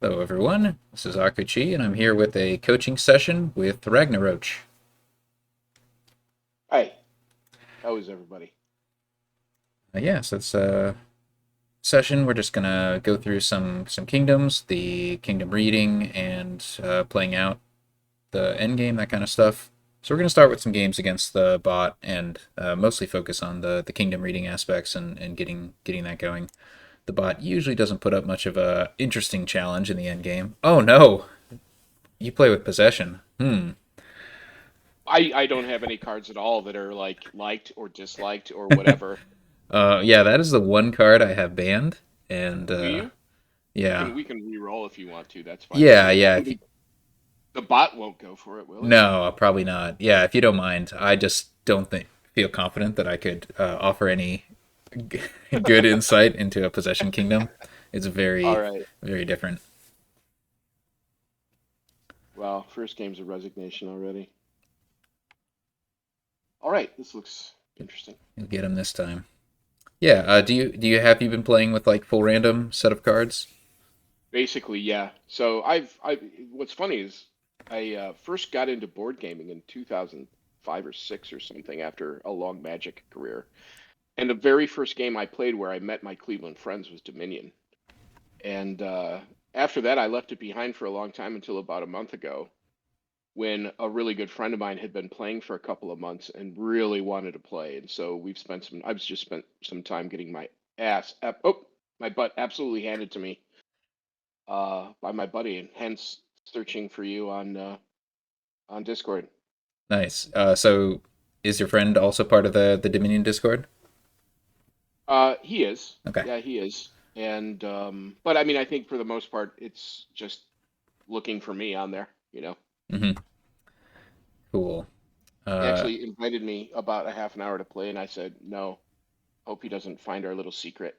Hello, everyone. This is Akuchi, and I'm here with a coaching session with RagnaRoach. Hi, how is everybody? So it's a session. We're just gonna go through some kingdoms, the kingdom reading, and playing out the end game, that kind of stuff. So we're gonna start with some games against the bot, and mostly focus on the kingdom reading aspects and getting that going. The bot usually doesn't put up much of a interesting challenge in the end game. Oh no, you play with possession. I don't have any cards at all that are like liked or disliked or whatever. Yeah, that is the one card I have banned, and Do you? We yeah, can we can re-roll if you want to. That's fine with yeah, me. I yeah. don't think the bot won't go for it, will it? No, probably not. Yeah, if you don't mind, I just don't think feel confident that I could offer any good insight into a possession kingdom. It's All very, right. very different. Well, first game's a resignation already. All right, this looks interesting. You'll get them this time. Yeah. Do you have you been playing with like full random set of cards? Basically, yeah. So I what's funny is I first got into board gaming in 2005 or 6 or something after a long Magic career. And the very first game I played where I met my Cleveland friends was Dominion. And after that, I left it behind for a long time until about a month ago when a really good friend of mine had been playing for a couple of months and really wanted to play. And so I've just spent some time getting my butt absolutely handed to me by my buddy, and hence searching for you on Discord. Nice. So is your friend also part of the Dominion Discord? He is. Okay. Yeah, he is. And but I mean, I think for the most part, it's just looking for me on there. Cool. He Uh, actually invited me about a half an hour to play, and I said, no, hope he doesn't find our little secret.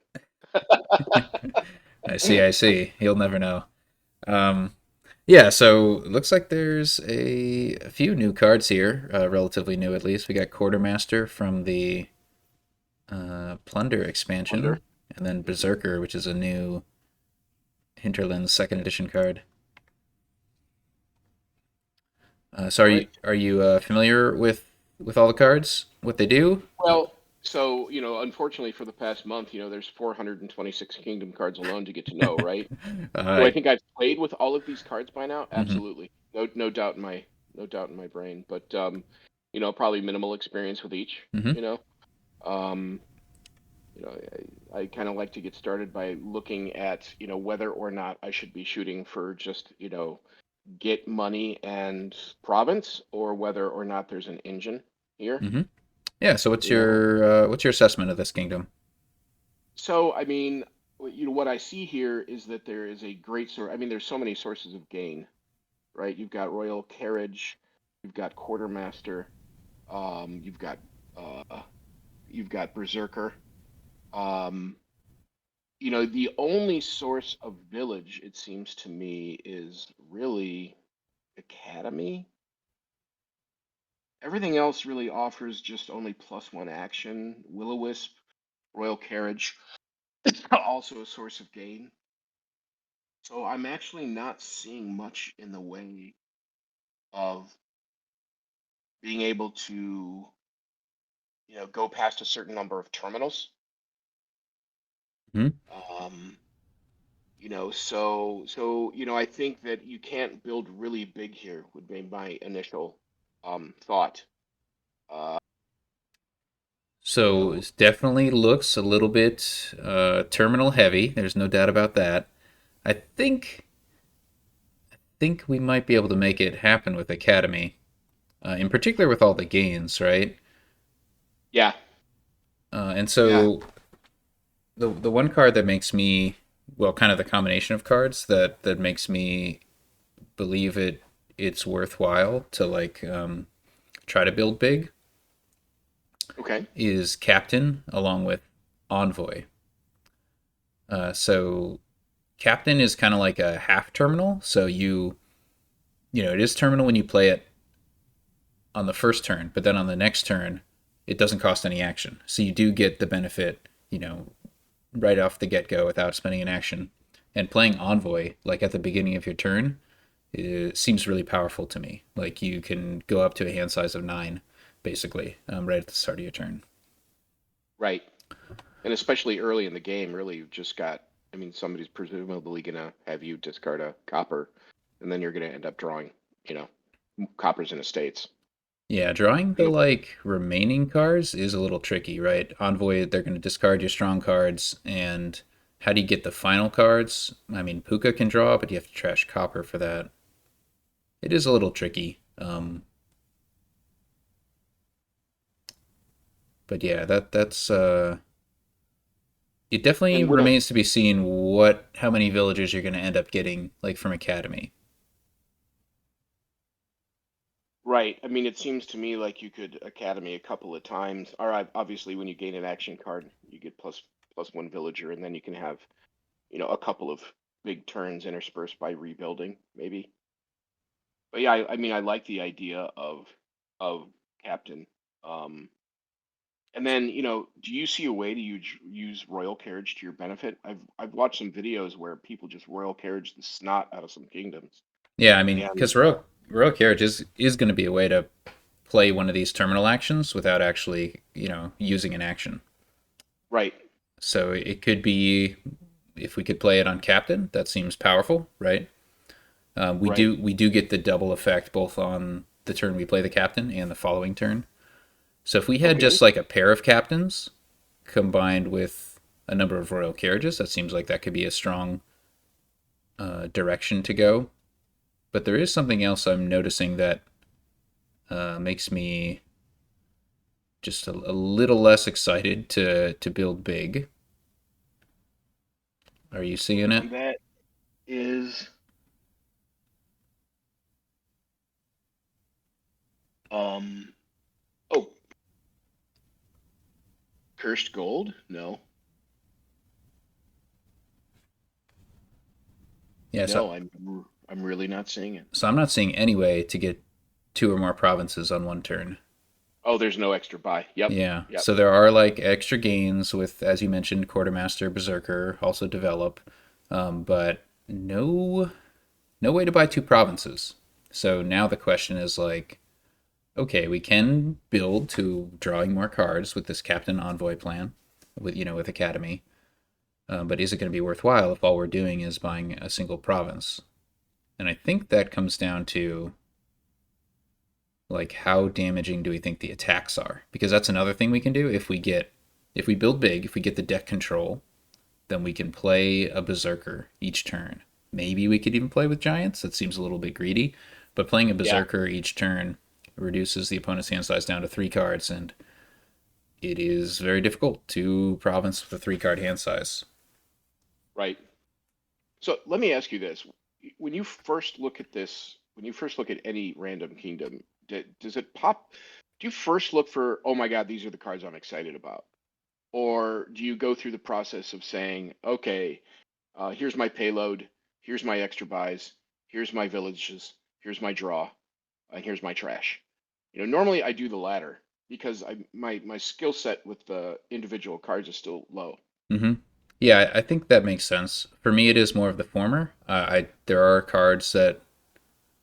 I see. I see. You'll never know. Um, Yeah, so it looks like there's a few new cards here, relatively new at least. We got Quartermaster from the Plunder expansion, Wonder. and then Hmm. Berserker, which is a new Hinterlands second edition card. So All are you right. are you familiar with all the cards? What they do? Well, so, unfortunately for the past month, there's 426 Kingdom cards alone to get to know, right? Do I uh, think I've played with all of these cards by now? mhm, Absolutely. No doubt in my brain, but probably minimal experience with each, mhm. you know. Um, I kind of like to get started by looking at, whether or not I should be shooting for just, get money and province, or whether or not there's an engine here, Mhm. Yeah. So you know. what's your assessment of this kingdom? So, I mean, what I see here is that there is a great source. I mean, there's so many sources of gain, right? You've got royal carriage, you've got quartermaster, um, you've got uh, you've got berserker. Um, the only source of village, it seems to me, is really academy. Everything else really offers just only +1 action. Will-o-wisp, royal carriage, also a source of gain. So I'm actually not seeing much in the way of being able to, go past a certain number of terminals. Mhm. Um, so I think that you can't build really big here would be my initial thought. Uh, you So know, it definitely looks a little bit terminal heavy. There's no doubt about that. I think we might be able to make it happen with Academy, in particular with all the gains, right? yeah, And yeah, so the one card that makes me, well, kind of the combination of cards that makes me believe it's worthwhile to like try to build big okay, is Captain along with Envoy. So Captain is kind of like a half terminal, so it is terminal when you play it on the first turn, but then on the next turn, it doesn't cost any action. So you do get the benefit, right off the get go without spending an action And playing Envoy, like at the beginning of your turn, it seems really powerful to me. Like you can go up to a hand size of 9, basically, right at the start of your turn. Right. And especially early in the game, really, you've just got, I mean, somebody's presumably going to have you discard a copper, and then you're going to end up drawing, you know, coppers and estates. Yeah, drawing You the know, like remaining cards is a little tricky, right? Envoy, they're going to discard your strong cards, and how do you get the final cards? I mean, Puka can draw, but you have to trash Copper for that. It is a little tricky. But yeah, that's it definitely and what I, remains to be seen what how many villagers you're going to end up getting like from Academy. right. I mean, it seems to me like you could Academy a couple of times. All right, obviously, when you gain an action card, you get plus one villager, and then you can have, a couple of big turns interspersed by rebuilding, maybe. But yeah, I mean, I like the idea of captain. Um, And then, do you see a way to use royal carriage to your benefit? I've watched some videos where people just royal carriage the snot out of some kingdoms. Yeah, I mean, And because royal carriage is going to be a way to play one of these terminal actions without actually using an action. right, So it could be if we could play it on captain, that seems powerful, right? We right. do get the double effect both on the turn we play the captain and the following turn. So if we had Okay. just like a pair of captains combined with a number of royal carriages, that seems like that could be a strong direction to go. But there is something else I'm noticing that makes me just a little less excited to build big. Are you seeing it? And that is um oh, cursed gold? No. Yeah, so No, I'm really not seeing it. so I'm not seeing any way to get two or more provinces on one turn. Oh, there's no extra buy. Yep. Yeah, Yep. so there are like extra gains with, as you mentioned, Quartermaster, Berserker also develop, but no way to buy two provinces. So now the question is like, okay, we can build to drawing more cards with this Captain Envoy plan, with Academy, but is it going to be worthwhile if all we're doing is buying a single province? And I think that comes down to like how damaging do we think the attacks are? Because that's another thing we can do if we build big, if we get the deck control, then we can play a berserker each turn. Maybe we could even play with giants. That seems a little bit greedy, but playing a Yeah, berserker each turn reduces the opponent's hand size down to 3 cards, and it is very difficult to province with a 3 card hand size. right. So let me ask you this. When you first look at this, when you first look at any random kingdom, does it pop? Do you first look for, oh my God, these are the cards I'm excited about? Or do you go through the process of saying, okay, here's my payload, here's my extra buys, here's my villages, here's my draw, and here's my trash? Normally I do the latter because my skill set with the individual cards is still low. Mm-hmm. Yeah, I think that makes sense. For me, it is more of the former. I there are cards that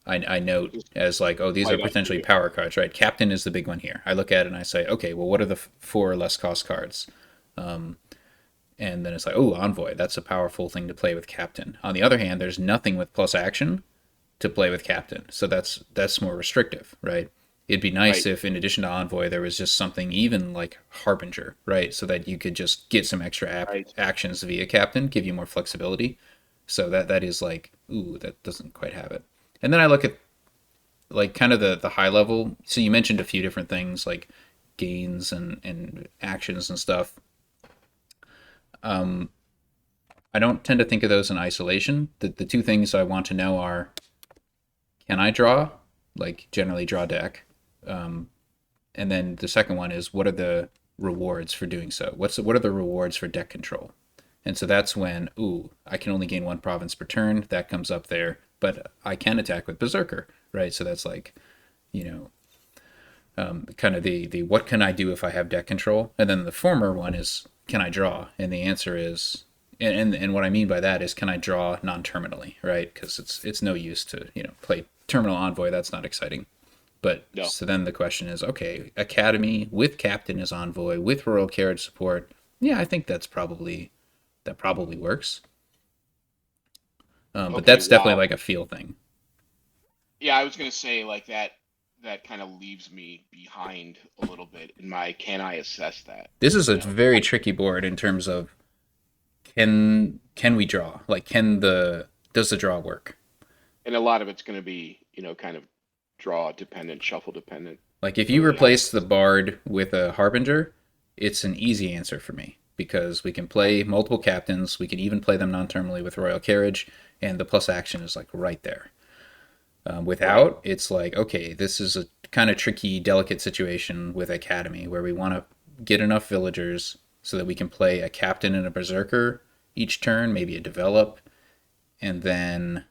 I note Just as like, oh, these are light up for potentially you. power cards, right? Captain is the big one here. I look at it and I say, okay, well, what are the four less cost cards? And then it's like, oh, Envoy, that's a powerful thing to play with Captain. On the other hand, there's nothing with plus action to play with Captain, so that's more restrictive, right? It'd be nice Right, if, in addition to Envoy, there was just something even like Harbinger, right? So that you could just get some extra right. actions via Captain, give you more flexibility. So that is like, ooh, that doesn't quite have it. And then I look at like kind of the high level. So you mentioned a few different things like gains and actions and stuff. I don't tend to think of those in isolation. The two things I want to know are, can I draw? Like generally draw deck. And then the second one is, what are the rewards for doing so? What are the rewards for deck control? And so that's when, ooh, I can only gain one province per turn. That comes up there, but I can attack with Berserker, right? So that's like, you know, kind of the what can I do if I have deck control? And then the former one is, can I draw? And the answer is And what I mean by that is, can I draw non-terminally, right? Because it's no use to play terminal envoy. That's not exciting. But No. so then the question is, okay, Academy with Captain as envoy with Royal Carriage support. Yeah, I think that probably works. But Okay, that's definitely wow. like a feel thing. Yeah, I was gonna say like that kind of leaves me behind a little bit in my can I assess that, This is you a know? very tricky board in terms of can we draw? Like, does the draw work? And a lot of it's gonna be, kind of draw dependent, shuffle dependent. Like, if It you really has replace to. the Bard with a Harbinger, it's an easy answer for me because we can play multiple captains. We can even play them non-terminally with Royal Carriage, and the plus action is like right there. Right. Without, it's like, okay, this is a kind of tricky, delicate situation with Academy where we want to get enough villagers so that we can play a captain and a berserker each turn, maybe a develop, and then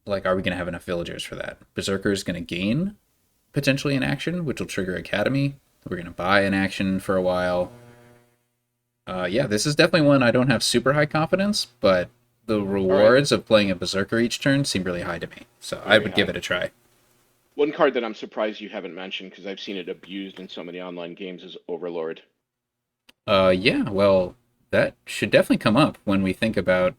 like, are we going to have enough villagers for that? Berserker is going to gain potentially an action, which will trigger Academy. We're going to buy an action for a while. Yeah, this is definitely one I don't have super high confidence, but the All right. rewards of playing a Berserker each turn seem really high to me. So I Very would give high. it a try. One card that I'm surprised you haven't mentioned because I've seen it abused in so many online games is Overlord. Yeah, well, that should definitely come up when we think about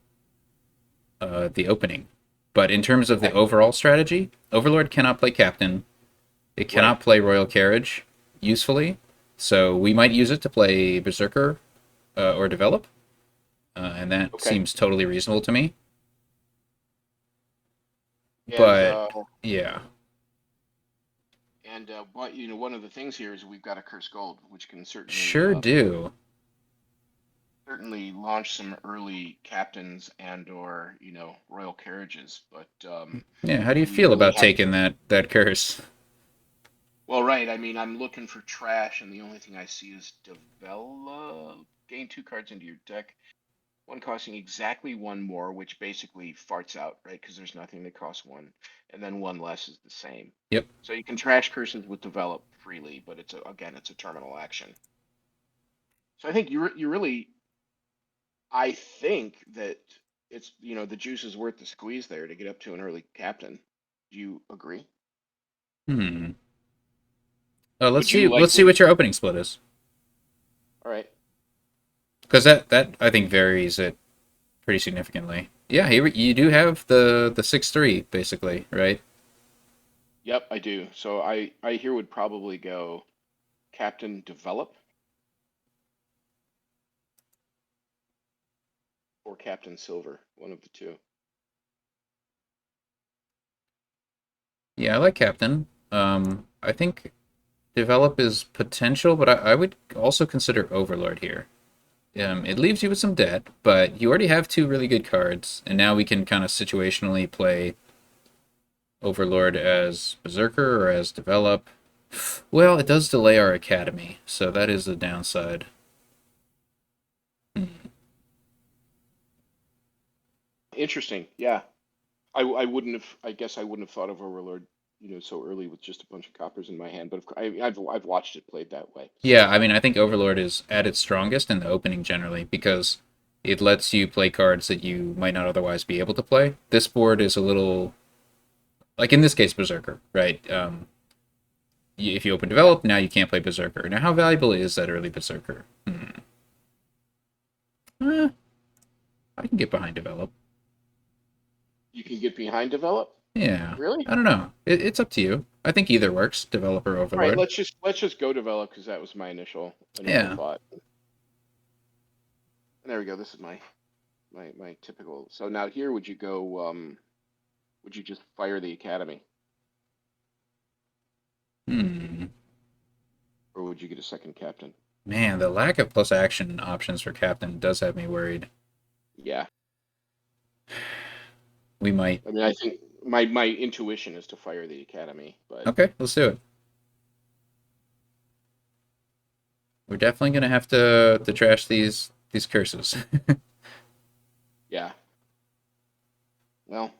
the opening. But in terms of the Okay. overall strategy, Overlord cannot play Captain. It Right. cannot play Royal Carriage usefully. So we might use it to play Berserker or Develop, and that Okay. seems totally reasonable to me. And But yeah, what one of the things here is we've got a Curse Gold, which can sure do. certainly launch some early captains and or royal carriages. But Yeah, how do you do we feel really about have? taking that curse? Well, right. I mean, I'm looking for trash, and the only thing I see is develop. Gain 2 cards into your deck. One costing exactly one more, which basically farts out, right? Because there's nothing that costs one, and then one less is the same. Yep. So you can trash curses with develop freely, but again, it's a terminal action. So I think you really, I think that it's the juice is worth the squeeze there to get up to an early captain. Do you agree? Hmm. Let's Would you see. like? Let's see what your opening split is, All right. because that I think varies it pretty significantly. Yeah, here you do have the 6-3 basically, right? Yep, I do. So I here would probably go captain develop or captain silver, one of the two. Yeah, I like Captain. I think develop is potential, but I would also consider Overlord here. It leaves you with some debt, but you already have two really good cards, and now we can kind of situationally play Overlord as Berserker or as Develop. Well, it does delay our Academy, so that is the downside. Interesting. Yeah. I wouldn't have. I guess I wouldn't have thought of Overlord, so early with just a bunch of coppers in my hand. But I've watched it played that way. Yeah, So I mean, I think Overlord is at its strongest in the opening generally because it lets you play cards that you might not otherwise be able to play. This board is a little, like in this case, Berserker, right? If you open yeah, Develop, now you can't play Berserker. Now, how valuable is that early Berserker? Eh, I can get behind Develop. you can get behind develop. Yeah, Really? I don't know. It's up to you. I think either works, Developer All right. Overlord. Let's just go develop because that was my initial Yeah. thought. And there we go. This is my typical. So now here, would you go? Would you just fire the academy, Hmm. or would you get a second captain? Man, the lack of plus action options for Captain does have me worried. Yeah. We might. I mean, I think my intuition is to fire the academy, but Okay, let's do it. We're definitely gonna have to trash these curses. yeah. Well,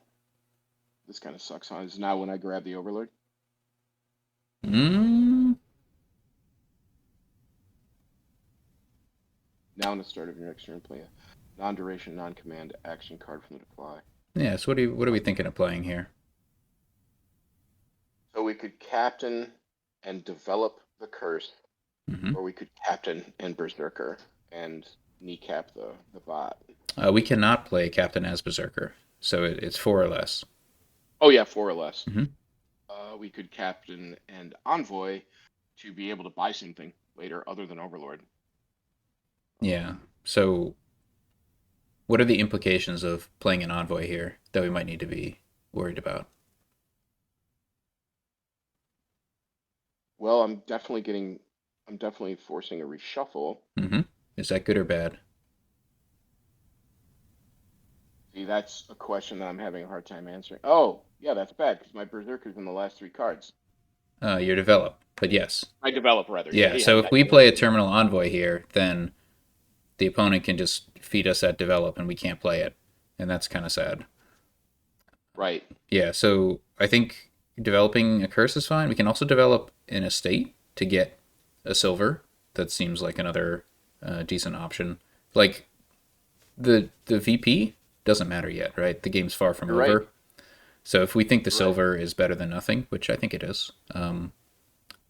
this kind of sucks, huh? Is now when I grab the overlord. mm, Now in the start of your next turn, play. Non-duration, non-command action card from the decline. Yeah, so what are we thinking of playing here? So we could captain and develop the curse, Hmm. or we could captain and berserker and kneecap the bot. We cannot play Captain as Berserker, so it's four or less. Oh yeah, four or less. Hmm. We could captain and envoy to be able to buy something later other than Overlord. Yeah. So what are the implications of playing an envoy here that we might need to be worried about? Well, I'm definitely forcing a reshuffle. Hmm. Is that good or bad? See, that's a question that I'm having a hard time answering. Oh, yeah, that's bad because my Berserker's in the last three cards. Your develop, but yes. I develop rather. Yeah, Yeah, yeah, so yeah. if we You're right. play a You're right. terminal envoy here, then the opponent can just feed us that develop and we can't play it. And that's kind of sad. Right. Yeah, so I think developing a curse is fine. We can also develop an estate to get a silver. That seems like another decent option. Like the VP doesn't matter yet, right? The game's far from You're right. over. So if we think the You're right. silver is better than nothing, which I think it is,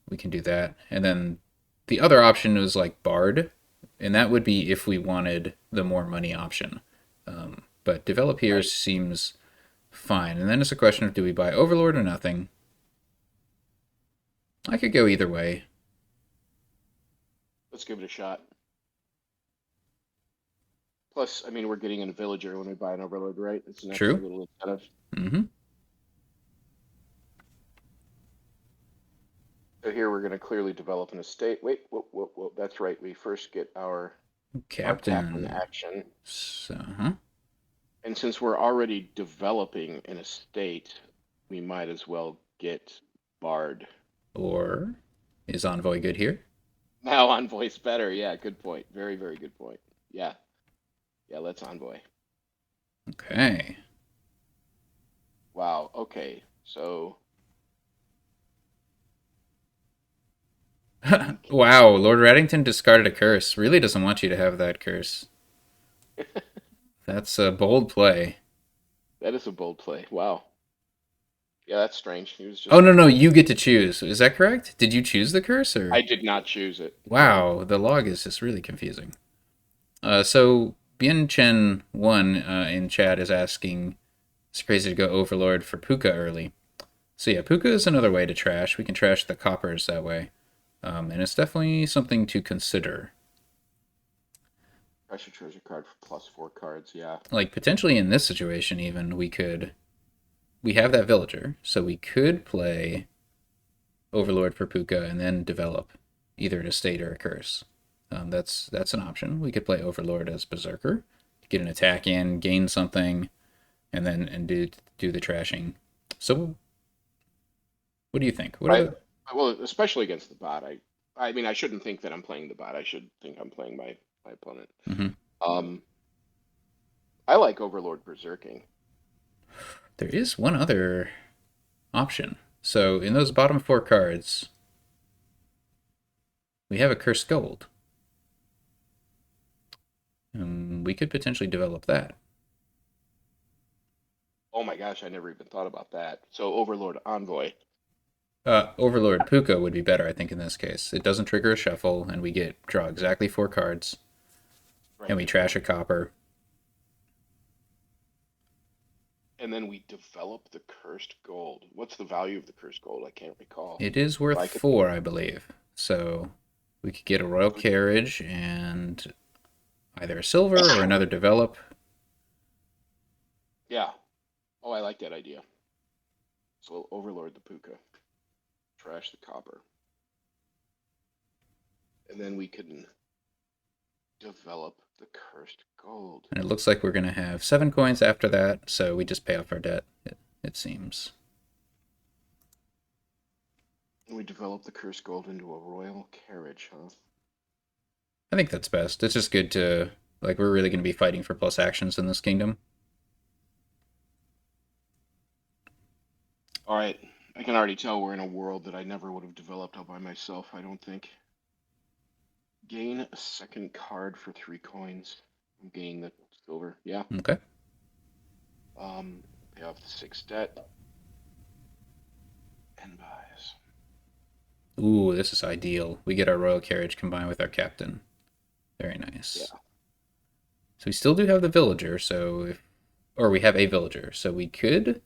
we can do that. And then the other option is like Bard, and that would be if we wanted the more money option. But develop here Right. seems fine. And then it's a question of do we buy Overlord or nothing? I could go either way. Let's give it a shot. Plus, I mean, we're getting a villager when we buy an Overlord, right? It's an extra True. little incentive. Mm-hmm. So here we're going to clearly develop an estate. Wait, whoa, whoa, whoa. That's right. We first get our captain Captain. action. So, And since we're already developing an estate, we might as well get Bard. or is Envoy good here? Now Envoy's better. Yeah, good point. Very, very good point. Yeah. Yeah, let's Envoy. Okay. Wow. Okay. So we Wow, Lord Reddington discarded a curse. Really doesn't want you to have that curse. can... That's a bold play. That is a bold play. Wow. Yeah, that's strange. He was Oh just no, no, you get to choose. Is that correct? Did you choose the curse I or? did not choose it. No. Wow, the log is just really confusing. So Bien Chen one in chat is asking, it's crazy to go Overlord for Puka early. So yeah, Puka is another way to trash. We can trash the coppers that way, and it's definitely something to consider. Pressure treasure card for +4 cards. Yeah. Like potentially in this situation, even we have that villager, so we could play Overlord for Puka and then develop either an estate or a curse. That's an option. We could play Overlord as Berserker, get an attack in, gain something, and then and do the trashing. So what do you think? What are I the well, especially against the bot. I mean, I shouldn't think that I'm playing the bot. I should think I'm playing my opponent. Mhm. Um, I like Overlord Berserking. There is one other option. So in those bottom four cards, we have a cursed gold. We could potentially develop that. Oh my gosh, I never even thought about that. So Overlord Envoy. Overlord Puka would be better, I think, in this case. It doesn't trigger a shuffle, and we get draw exactly four cards, and Right, we good trash point. a copper. And then we develop the cursed gold. What's the value of the cursed gold? I can't recall. It is worth I could, four, I believe. So we could get a royal we carriage and either a silver or another develop. yeah. Oh, I like that idea. So we'll Overlord the Puka, trash the copper, and then we can develop the cursed gold. And it looks like we're going to have 7 coins after that, so we just pay off our debt, it seems. And we develop the cursed gold into a royal carriage, huh? I think that's best. It's just good to, like, we're really going to be fighting for plus actions in this kingdom. All right. I can already tell we're in a world that I never would have developed all by myself, I don't think. Gain a second card for 3 coins. I'm gaining the Silver, yeah. Okay. Pay off the 6 debt and buys. Ooh, this is ideal. We get our royal carriage combined with our captain. Very Yeah. nice. So we still do have the villager, so if, or we have a villager, so we could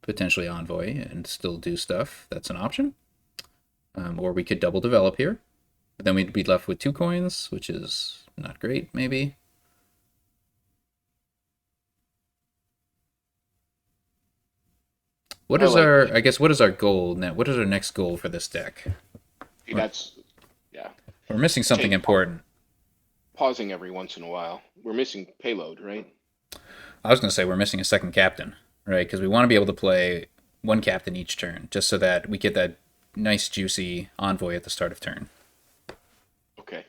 potentially envoy and still do stuff. That's an option. Or we could double develop here. But then we'd be left with 2 coins, which is not great, maybe. What I is like our, it. I guess, what is our goal now? What is our next goal for this deck? See, We're, that's yeah. we're missing something Change important. pausing every once in a while. We're missing payload, right? I was going to say we're missing a second captain, right? Because we want to be able to play one captain each turn, just so that we get that nice, juicy envoy at the start of turn. Okay.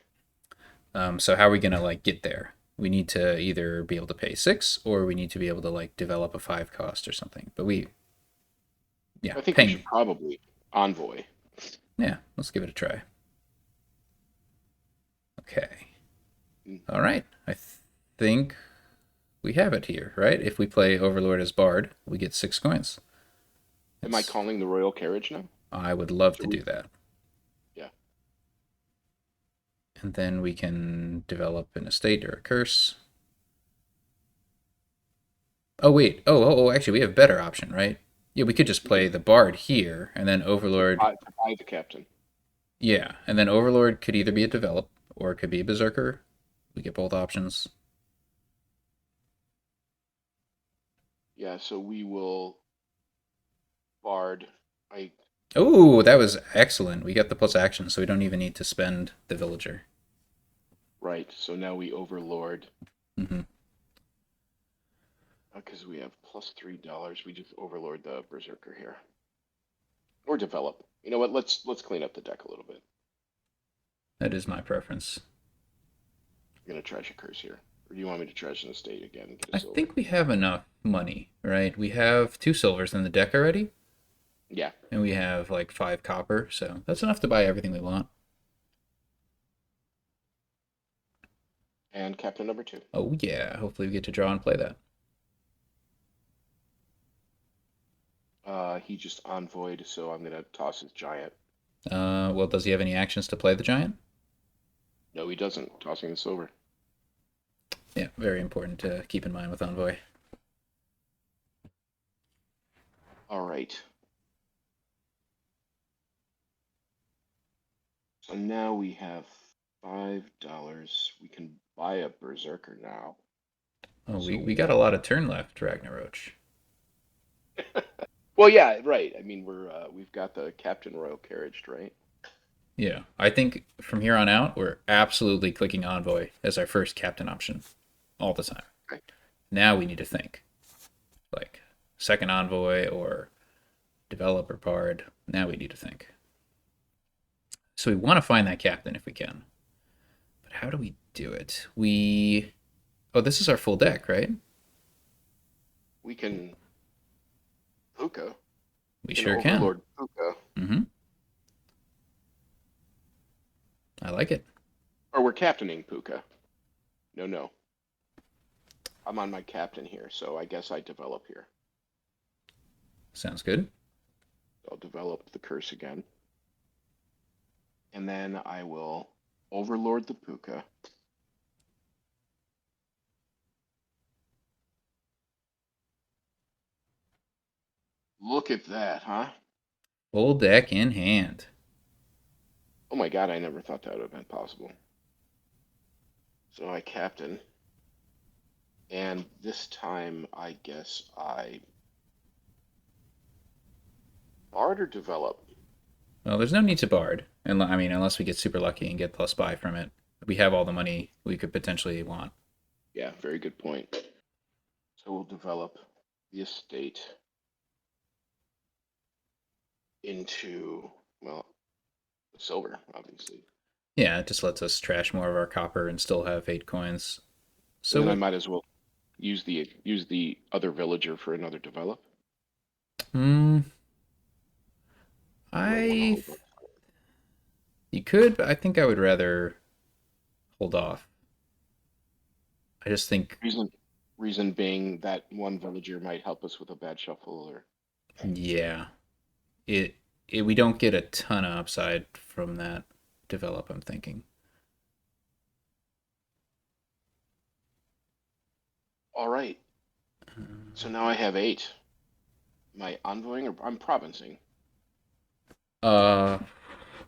So how are we going to like get there? We need to either be able to pay 6, or we need to be able to like develop a 5 cost or something. But yeah, I think we should paying. probably envoy. Yeah, let's give it a try. Okay. Mm. All right. I think we have it here, right? If we play Overlord as Bard, we get 6 coins. Am I It's, calling the royal carriage now? I would love So to do we, that. yeah. And then we can develop an estate or a curse. Oh, wait. Actually, we have a better option, right? Yeah, we could just We play can the Bard here, and then Overlord. buy the captain. Yeah, and then Overlord could either be a develop, or it could be a Berserker. We get both options. Yeah, so we will bard. I Oh, that was excellent. We got the plus action, so we don't even need to spend the villager. right. So now we overlord Hmm. because we have +$3. We just overlord the berserker here, or develop. You know what? Let's clean up the deck a little bit. That is my preference. I'm gonna trash a curse here. Or do you want me to trash an estate again and get a I silver? think we have enough money, right? We have 2 silvers in the deck already, Yeah. and we have like 5 copper, so that's enough to buy everything we want. And captain number 2. Oh yeah, hopefully we get to draw and play that. He just envoyed, so I'm gonna toss his giant. Well, does he have any actions to play the giant? No, he doesn't. Tossing the silver. Yeah, very important to keep in mind with Envoy. All right. So now we have $5. We can buy a berserker now. Oh, So we we got a lot of turn left, RagnaRoach. well, yeah, right. I mean, we've got the Captain Royal carriage, right? Yeah, I think from here on out, we're absolutely clicking Envoy as our first captain option all the time. Okay. Now we need to think like second Envoy or developer Bard. Now we need to think. So we want to find that captain if we can. But how do we do it? Oh, this is our full deck, right? We can Puka. We We can sure can. Overlord Puka. Mm-hmm. I like it. Or we're captaining Puka. No, no. I'm on my captain here, so I guess I develop here. Sounds good. I'll develop the curse again. And then I will Overlord the Puka. Look at that, huh? Full deck in hand. Oh my god, I never thought that would have been possible. So I captain. And this time, I guess I bard or develop. Well, there's no need to Bard. And I mean, unless we get super lucky and get plus buy from it, we have all the money we could potentially want. Yeah, very good point. So we'll develop the estate into, well, silver, obviously. Yeah, it just lets us trash more of our copper and still have 8 coins. And So then I what? might as well use the other villager for another develop. Hmm. Or do I want to I hold on? You could, but I think I would rather hold off. I just think, Reason reason being that one villager might help us with a bad shuffle or yeah, it, we don't get a ton of upside from that develop, I'm thinking. all right. So now I have 8. Am I envoying or I'm provincing? Uh,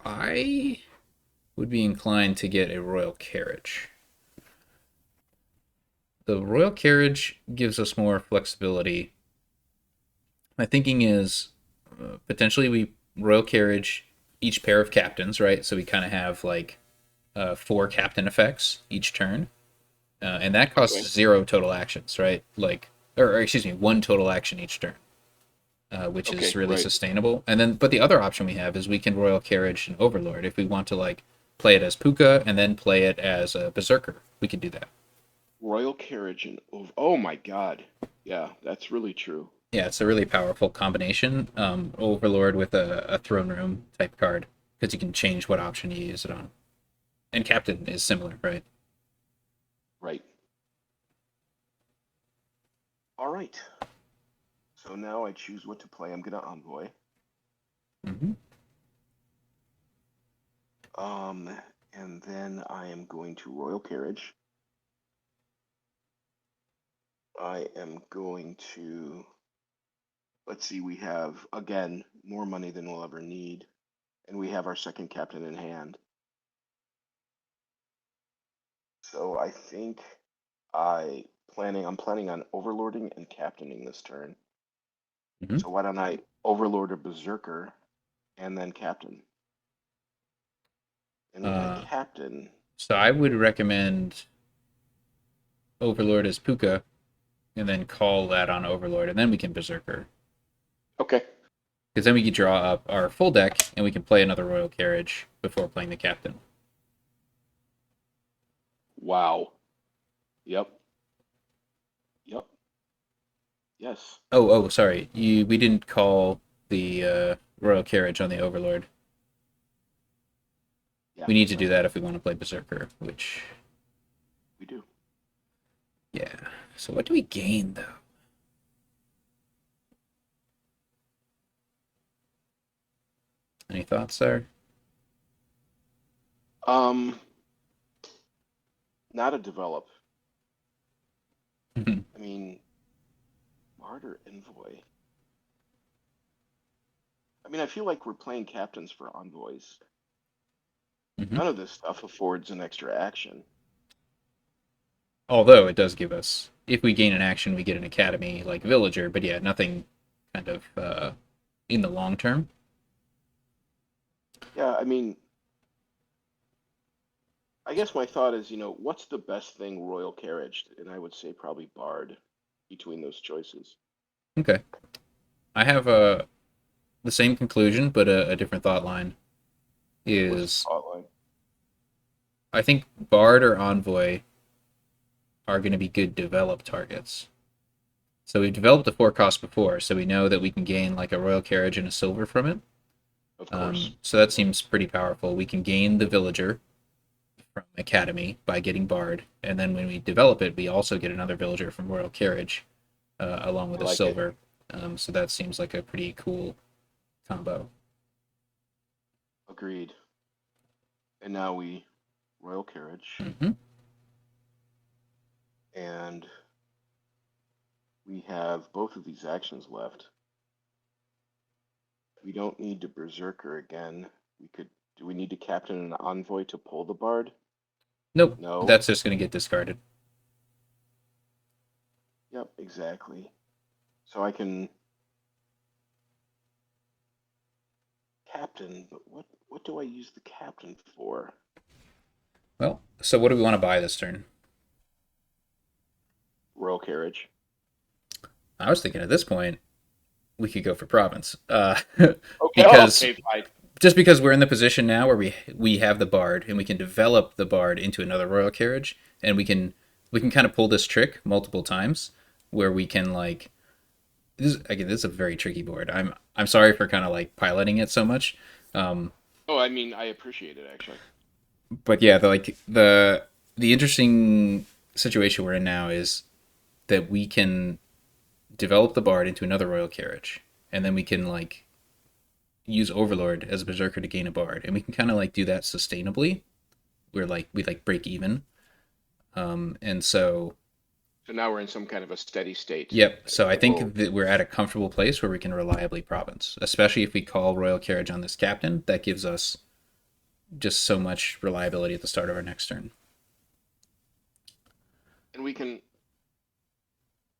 I would be inclined to get a royal carriage. The royal carriage gives us more flexibility. My thinking is potentially we royal carriage each pair of captains, right? So we kind of have like four captain effects each turn, and that Okay. costs zero total actions, right? Like, or excuse me, one total action each turn, which is Okay, really right. sustainable. And then, but the other option we have is we can royal carriage an overlord if we want to like play it as Puka and then play it as a berserker. We can do that. Royal carriage and oh my God. Yeah, that's really true. Yeah, it's a really powerful combination. Overlord with a throne room type card because you can change what option you use it on. And Captain is similar, right? Right. All right. So now I choose what to play. I'm gonna envoy. Mm-hmm. Um, and then I am going to royal carriage. I am going to, let's see, we have again more money than we'll ever need, and we have our second captain in hand. So I think I'm planning on overlording and captaining this turn. Mm-hmm. So why don't I overlord a berserker and then captain? And when I Uh, captain, so I would recommend Overlord as Puka, and then call that on Overlord, and then we can Berserker. okay. Because then we can draw up our full deck, and we can play another Royal Carriage before playing the Captain. Wow. Yep. Yep. Yes. Sorry, we didn't call the Royal Carriage on the Overlord. Yeah, We need to do that's that right. if we want to play Berserker, which, We do. yeah. So what do we gain, though? Any thoughts there? Um, not a develop. Mm-hmm. I mean, Martyr Envoy. I mean, I feel like we're playing captains for envoys. Mm-hmm. None of this stuff affords an extra action. Although it does give us, if we gain an action, we get an Academy like Villager, but yeah, nothing kind of in the long term. Yeah, I mean, I guess my thought is, what's the best thing royal carriage? And I would say probably Bard between those choices. Okay. I have the same conclusion, but a different thought line What's the is thought line? I think Bard or Envoy are going to be good develop targets. So we've developed a four cost before, so we know that we can gain like a royal carriage and a silver from it. Of course. So that seems pretty powerful. We can gain the villager from Academy by getting Bard, and then when we develop it, we also get another villager from royal carriage along I with a like it. silver. So that seems like a pretty cool combo. Agreed. And now we royal carriage, Mm-hmm. and we have both of these actions left. We don't need to berserker again. We could. Do we need to captain an envoy to pull the bard? Nope, No. that's just going to get discarded. Yep, exactly. So I can captain, but what do I use the captain for? Well, so what do we want to buy this turn? Royal carriage. I was thinking at this point we could go for province, Okay. Oh, because okay, fine. just because we're in the position now where we have the bard and we can develop the bard into another royal carriage, and we can kind of pull this trick multiple times where we can like this is a very tricky board. I'm sorry for kind of like piloting it so much, um, Oh, I mean, I appreciate it actually. but yeah, the interesting. situation we're in now is that we can develop the bard into another royal carriage, and then we can like use Overlord as a berserker to gain a bard, and we can kind of like do that sustainably. We like break even, and so So now we're in some kind of a steady state yep. that, So I that will, think that we're at a comfortable place where we can reliably province, especially if we call royal carriage on this captain. That gives us just so much reliability at the start of our next turn. and we can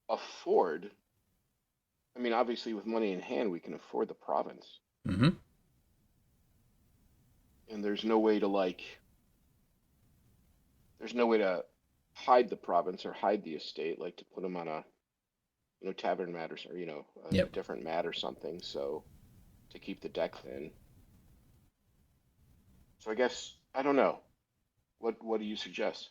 afford. I mean, obviously, with money in hand, we can afford the province, Mm-hmm. and there's no way to hide the province or hide the estate, like to put them on a, tavern mat or, a Yep. different mat or something. So to keep the deck thin. So I guess I don't know. What do you suggest?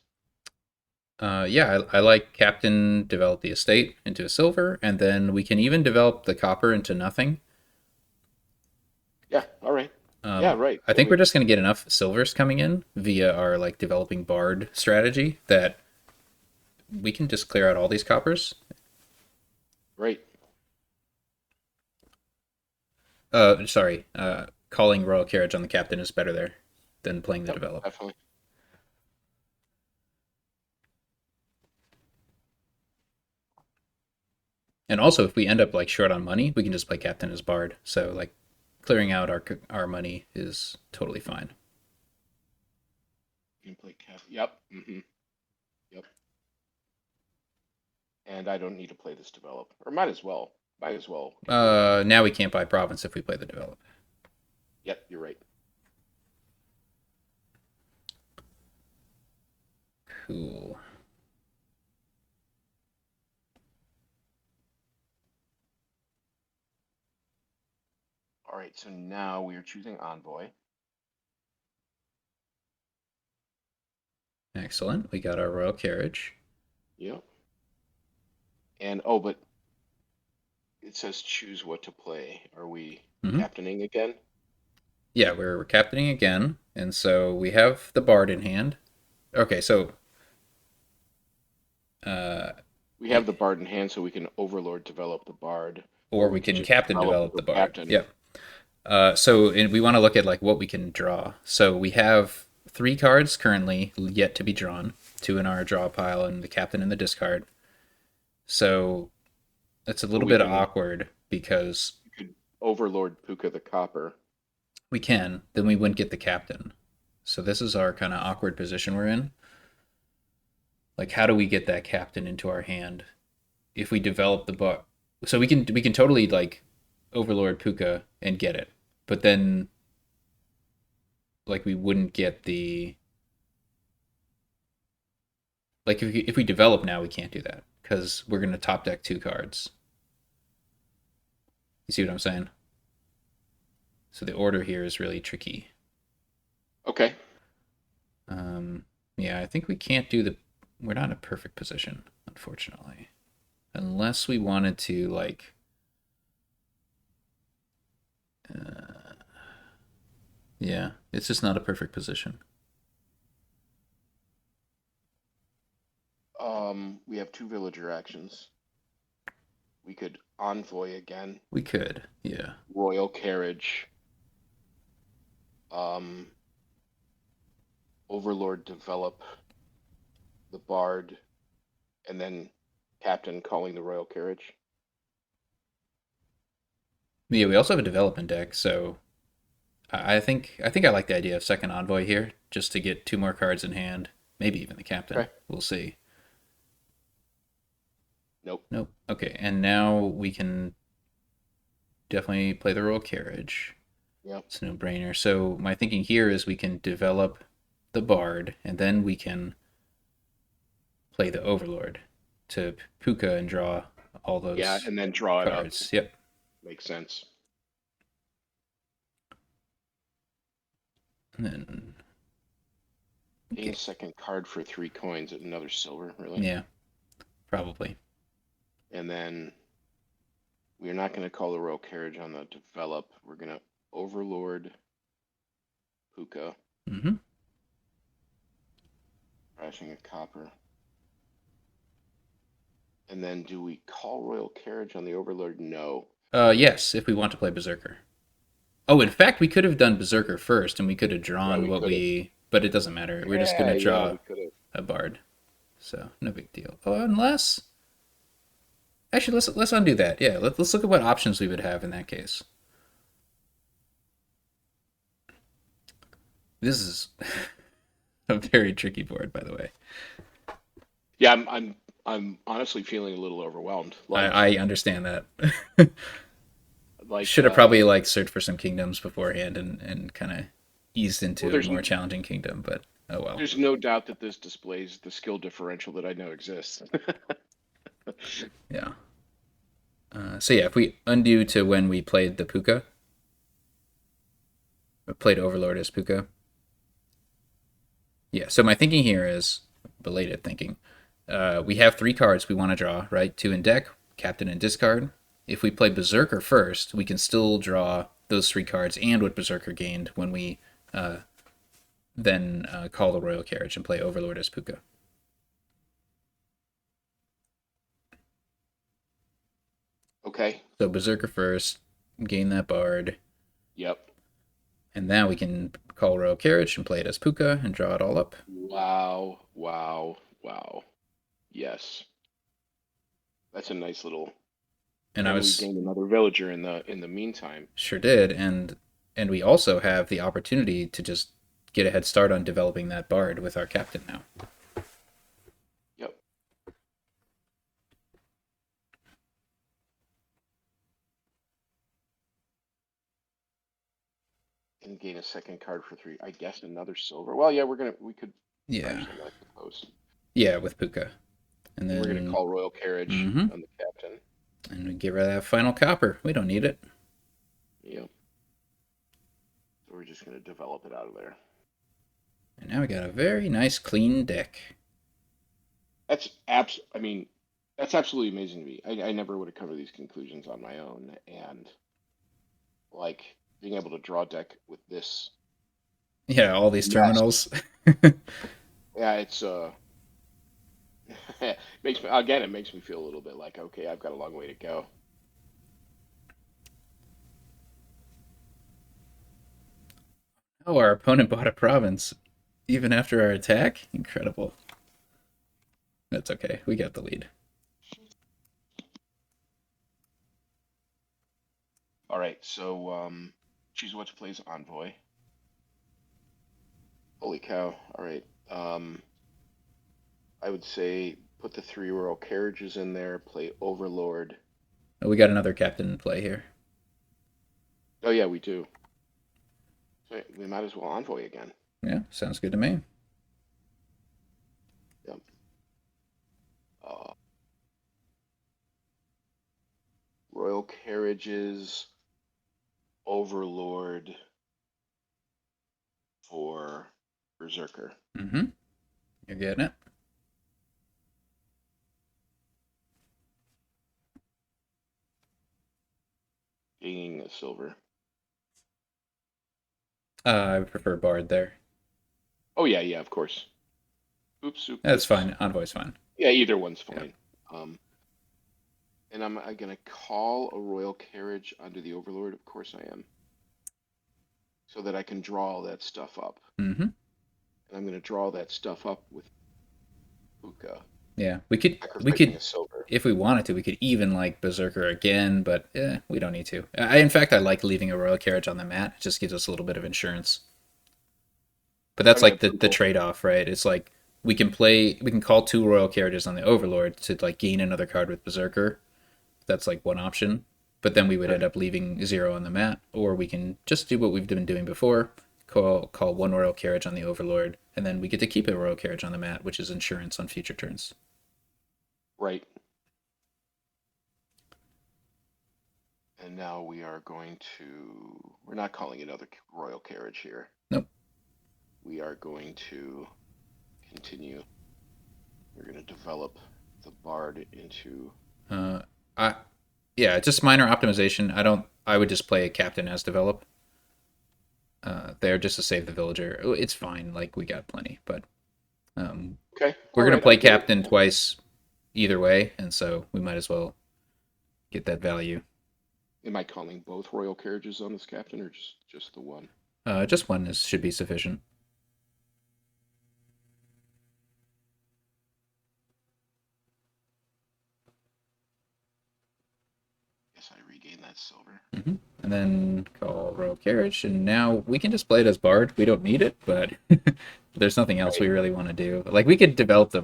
Yeah, I like Captain develop the estate into a silver, and then we can even develop the copper into nothing. Yeah. All right. Yeah. Right. I I think we're mean, just going to get enough silvers coming in via our like developing bard strategy that we can just clear out all these coppers. right. Sorry, calling royal carriage on the captain is better there than playing the Yep. develop. Definitely. And also, if we end up like short on money, we can just play captain as bard. So like clearing out our money is totally fine. You can play Kev. Yep. Yep. And I don't need to play this develop, or might as well. Might as well get rid of it. Now we can't buy province if we play the develop. Yep. You're right. Cool. All right. So now we are choosing envoy. Excellent. We got our royal carriage. Yep. And oh, but it says choose what to play. Are we Mm-hmm. captaining again? Yeah, we're captaining again, and so we have the bard in hand. Okay, so uh, We have the bard in hand, so we can overlord develop the bard, or or we we could can just captain develop develop with the the bard. captain. Yep. And we want to look at like what we can draw. So we have 3 cards currently yet to be drawn, 2 in our draw pile, and the captain in the discard. So it's a But little bit awkward because we could overlord Puka the Copper. we can, then we wouldn't get the captain. So this is our kind of awkward position we're in. Like, how do we get that captain into our hand if we develop the book? So we can totally like overlord Puka and get it, but then like we wouldn't get the like if we develop now we can't do that because we're gonna top deck 2 cards. You see what I'm saying? So the order here is really tricky. Okay. Yeah, I think we can't do the. We're not in a perfect position, unfortunately, unless we wanted to like. Uh, yeah, it's just not a perfect position. We have 2 villager actions. We could envoy again, We could, yeah. royal carriage, um, overlord develop the bard, and then captain calling the royal carriage. Yeah, we also have a development deck, so I think I like the idea of second envoy here, just to get 2 more cards in hand, maybe even the captain. Okay. We'll see. Nope. Nope. Okay, and now we can definitely play the royal carriage. Yep. It's a no-brainer. So my thinking here is we can develop the bard, and then we can play the overlord to Puka and draw all Yeah, those and then draw it up. cards. Yep. Makes sense. And then Gain okay. second card for 3 coins at another silver, really. Yeah, probably. And then we're not going to call the royal carriage on the develop. We're going to overlord Puka, Mm-hmm. crashing a copper. And then do we call Royal Carriage on the Overlord? No. Yes, if we want to play Berserker. Oh, in fact, we could have done Berserker first, and we could have Yeah, drawn we what could have. we. But it doesn't matter. We're just Yeah, gonna yeah, draw we could have. a Bard, so no big deal. Oh, unless actually, let's undo that. Yeah, let's look at what options we would have in that case. This is a very tricky board, by the way. Yeah, I'm honestly feeling a little overwhelmed. I understand that. Like, Should have probably like searched for some kingdoms beforehand and kind of eased well, into a more challenging kingdom, but oh well. there's no doubt that this displays the skill differential that I know exists. Yeah. So yeah, if we undo to when we played the Puka, played Overlord as Puka. Yeah. So my thinking here is belated thinking. We have 3 cards we want to draw, right? 2 in deck, Captain and discard. If we play Berserker first, we can still draw those 3 cards and what Berserker gained when we then call the Royal Carriage and play Overlord as Puka. Okay. So Berserker first, gain that Bard, Yep. and now we can call Royal Carriage and play it as Puka and draw it all up. Wow, wow, wow. Yes. That's a nice little. And I And we was gained another villager in the meantime. sure did, and we also have the opportunity to just get a head start on developing that Bard with our captain now. Yep. And gain a second card for 3. I guess another silver. Well, yeah, we could Yeah, punish them, I suppose. yeah, with Puka, and And we're gonna then call Royal Carriage on the captain. and we give her that final copper. We don't need it. Yep. So we're just gonna develop it out of there. And now we got a very nice clean deck. I mean, that's absolutely amazing to me. I never would have come to these conclusions on my own, and like being able to draw a deck with this Yeah, all these mess. terminals. Yeah, it's makes me again. It makes me feel a little bit like okay, I've got a long way to go. Oh, our opponent bought a province even after our attack. Incredible. That's okay. We got the lead. All right, so choose what plays Envoy. Holy cow! All right, I would say put the 3 Royal Carriages in there. Play Overlord. Oh, we got another captain in play here. Oh yeah, we do. So we might as well Envoy again. Yeah, sounds good to me. Yep. Uh, Royal Carriages, Overlord for Berserker. Mm-hmm. You're getting it. Gaining a silver. I prefer Bard there. Oh yeah, yeah, of course. Oops, oops, That's oops. fine. Envoy's fine. Yeah, either one's Yeah. fine. And I'm gonna call a Royal Carriage under the Overlord. Of course I am. So that I can draw all that stuff up. Mm-hmm. And I'm gonna draw all that stuff up with Puka. Yeah, we Sacrificing could a silver. if we wanted to, we could even like Berserker again, but we don't need to. In fact, I like leaving a Royal Carriage on the mat. It just gives us a little bit of insurance. But I that's mean, like the trade off, right? It's like we can call 2 Royal Carriages on the Overlord to like gain another card with Berserker. That's like one option. But then we would end okay. up leaving 0 on the mat, or we can just do what we've been doing before. Call 1 Royal Carriage on the Overlord, and then we get to keep a Royal Carriage on the mat, which is insurance on future turns. Right. And now we are going to. We're not calling another Royal Carriage here. Nope. We are going to continue. We're going to develop the Bard into. I yeah, just minor optimization. I don't. I would just play a captain as develop. There just to save the villager. It's fine. Like we got plenty, but Okay. we're All gonna right. play I'll do it. captain twice either way, and so we might as well get that value. Am I calling both royal carriages on this captain, or just the one? Just one is should be sufficient. Yes, I regain that silver. And then call royal carriage, and now we can just play it as bard. We don't need it, but there's nothing else we Right. really want to do. Like we could develop,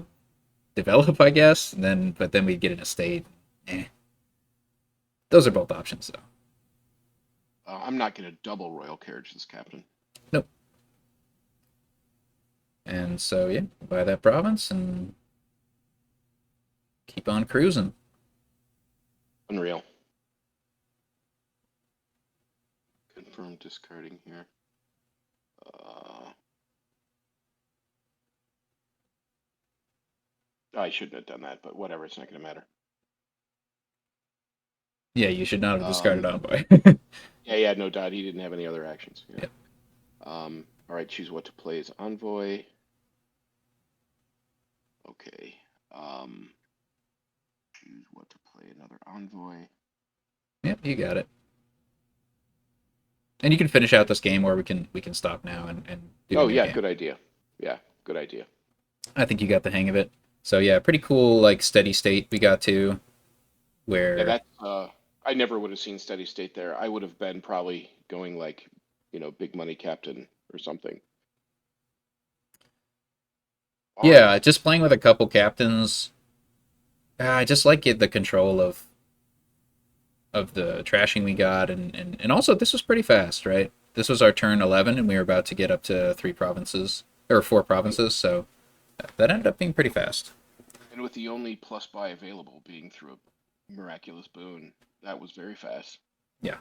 I guess, and then but then we'd get an estate. Eh. Those are both options, though. I'm not going to double royal carriage this captain. Nope. And so yeah, buy that province and keep on cruising. Unreal. Confirm discarding here. I shouldn't have done that, but whatever. It's not going to matter. Yeah, you should not have discarded Um, envoy. yeah, no doubt. He didn't have any other actions. Yeah. Yep. All right. Choose what to play as envoy. Okay. Um, choose what to play another envoy. Yep, you got it. And you can finish out this game, or we can stop now and do a Oh new yeah, game. good idea. Yeah, good idea. I think you got the hang of it. So yeah, pretty cool like steady state we got to Yeah, where that's I never would have seen steady state there. I would have been probably going like, big money captain or something. All right. yeah, just playing with a couple captains. I just like the control of the trashing we got, and also this was pretty fast, right? This was our turn 11, and we were about to get up to three provinces or four And, provinces, so that ended up being pretty fast. and with the only plus buy available being through a miraculous boon, that was very fast. Yeah.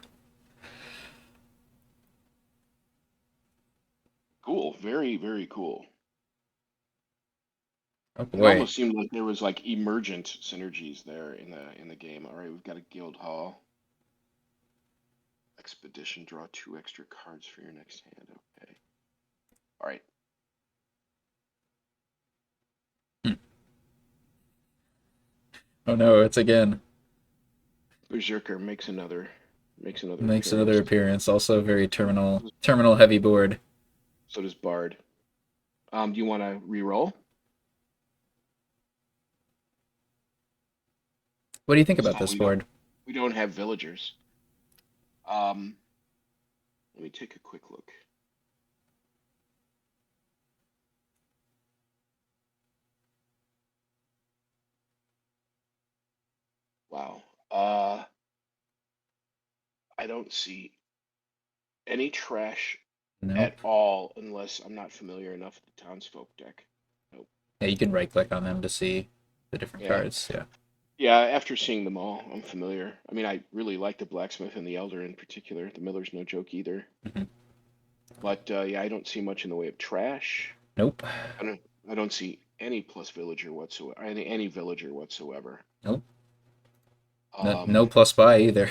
Cool. Very, very cool. Oh It boy. almost seemed like there was like emergent synergies there in the game. All right, we've got a guild hall. Expedition, draw 2 extra cards for your next hand. Okay. All right. Hmm. Oh no, it's again. Berserker makes another Makes another appearance. appearance. Also very terminal So terminal heavy board. does Bard. Do you want to re-roll? What do you think This about time this board? we don't have villagers. Um, Let me take a quick look. Wow. I don't see any trash at Nope. all unless I'm not familiar enough with the townsfolk deck. Nope. Yeah, you can right click on them to see the different Yeah. cards. Yeah. Yeah, after seeing them all, I'm familiar. I mean, I really like the blacksmith and the elder in particular. The miller's no joke either. Hmm. But yeah, I don't see much in the way of trash. Nope. I don't I don't see any plus villager whatsoever. Any villager whatsoever. Nope. No, Um, no plus buy either.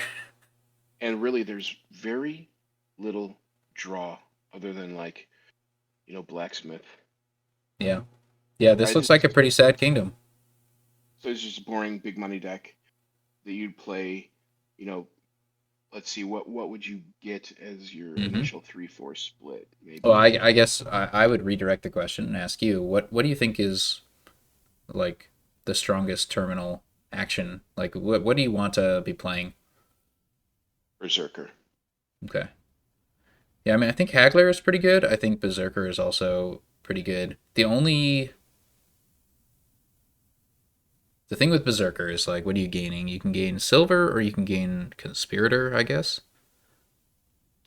and really, there's very little draw other than like blacksmith. Yeah. Yeah, this Right? looks like a pretty sad kingdom. So it's just a boring big money deck that you'd play. You know, let's see what would you get as your Hmm. initial 3-4 split? Well, Maybe I guess I would redirect the question and ask you what do you think is like the strongest terminal action? Like what do you want to be playing? berserker. Okay. Yeah, I mean I think Haggler is pretty good. I think Berserker is also pretty good. The thing with Berserker is like what are you gaining? You can gain silver or you can gain conspirator, I guess.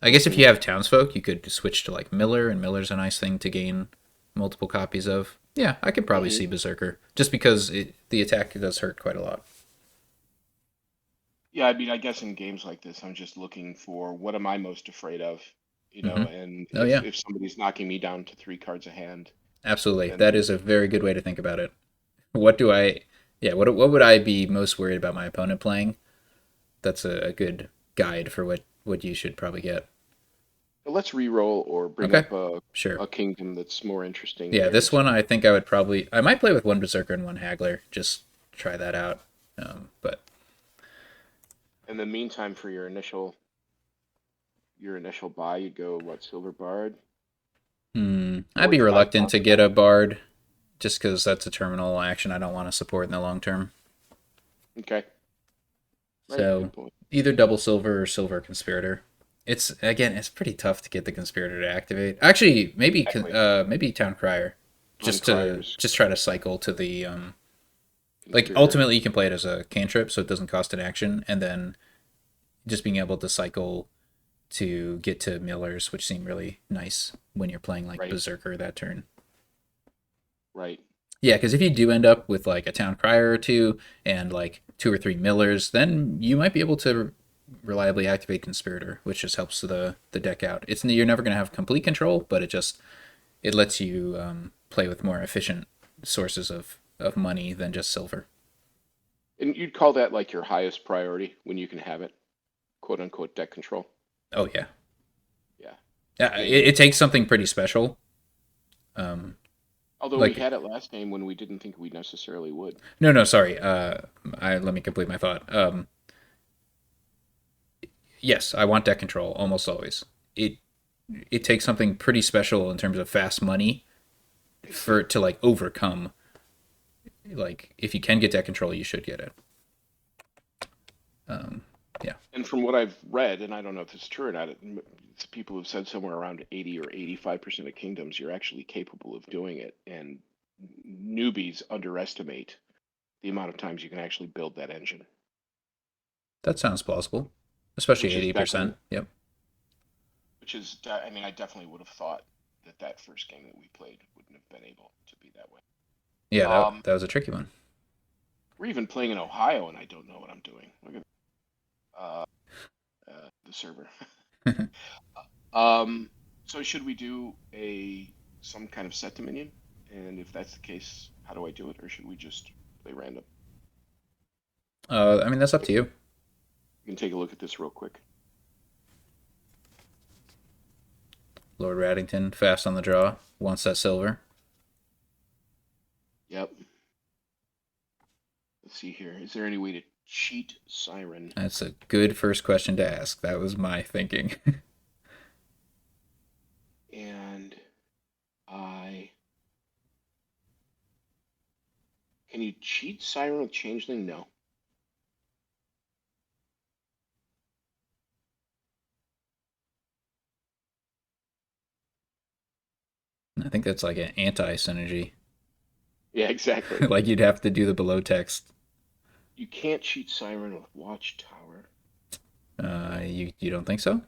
I guess if Hmm. you have townsfolk, you could switch to like Miller, and Miller's a nice thing to gain multiple copies of. Yeah, I could probably Hmm. see Berserker just because the attack does hurt quite a lot. Yeah, I mean, I guess in games like this, I'm just looking for what am I most afraid of, Hmm. and Oh if yeah, if somebody's knocking me down to 3 cards a hand, absolutely. then That is a very good way to think about it. What do I? Yeah, what would I be most worried about my opponent playing? That's a good guide for what you should probably get. let's re-roll or bring Okay, up a sure. a kingdom that's more interesting Yeah, here. this So one I think I might play with one Berserker and one Haggler. Just try that out. But In the meantime, for your initial buy, you'd go what, Silver Bard I'd or be the reluctant Icon to get spec? a Bard just because that's a terminal action I don't want to support in the long term. Okay, right, So good point. either double silver or silver conspirator. It's again, it's pretty tough to get the conspirator to activate. Actually, Exactly. maybe town crier, Glen to Cryers just try to cycle to the like Conspirator. ultimately you can play it as a cantrip, so it doesn't cost an action, and then just being able to cycle to get to millers, which seem really nice when you're playing like Right, berserker that turn. right. Yeah, because if you do end up with like a town crier or two and like two or three millers, then you might be able to reliably activate conspirator, which just helps the deck out. It's you're never going to have complete control, but it lets you play with more efficient sources of money than just silver. And you'd call that like your highest priority when you can have it, quote unquote, deck control. Oh yeah, Yeah. yeah. Gain. It takes something pretty special. Um, Although we like had it last game when we didn't think we necessarily would. no, sorry. Let me complete my thought. Yes, I want deck control almost always. It it takes something pretty special in terms of fast money for to like overcome. Like if you can get deck control, you should get it. Um, yeah, And from what I've read, and I don't know if this is true or not, people have said somewhere around 80 or 85% of kingdoms you're actually capable of doing it, and newbies underestimate the amount of times you can actually build that engine, that sounds plausible, especially which is 80%. definitely, Yep. I mean, I definitely would have thought that that first game that we played wouldn't have been able to be that way. Yeah, Um, that was a tricky one. we're even playing in Ohio, and I don't know what I'm doing. Look at the server. Um, so should we do a some kind of set dominion? And if that's the case, how do I do it? Or should we just play random? I mean that's up to you. You can take a look at this real quick. Lord Raddington, fast on the draw, wants that silver. Yep. Let's see here. Is there any way to cheat Siren? That's a good first question to ask. That was my thinking. And I can you cheat Siren with Changeling? No. I think that's like an anti synergy. Yeah, exactly. Like you'd have to do the below text. You can't cheat Siren with Watchtower. You don't think so?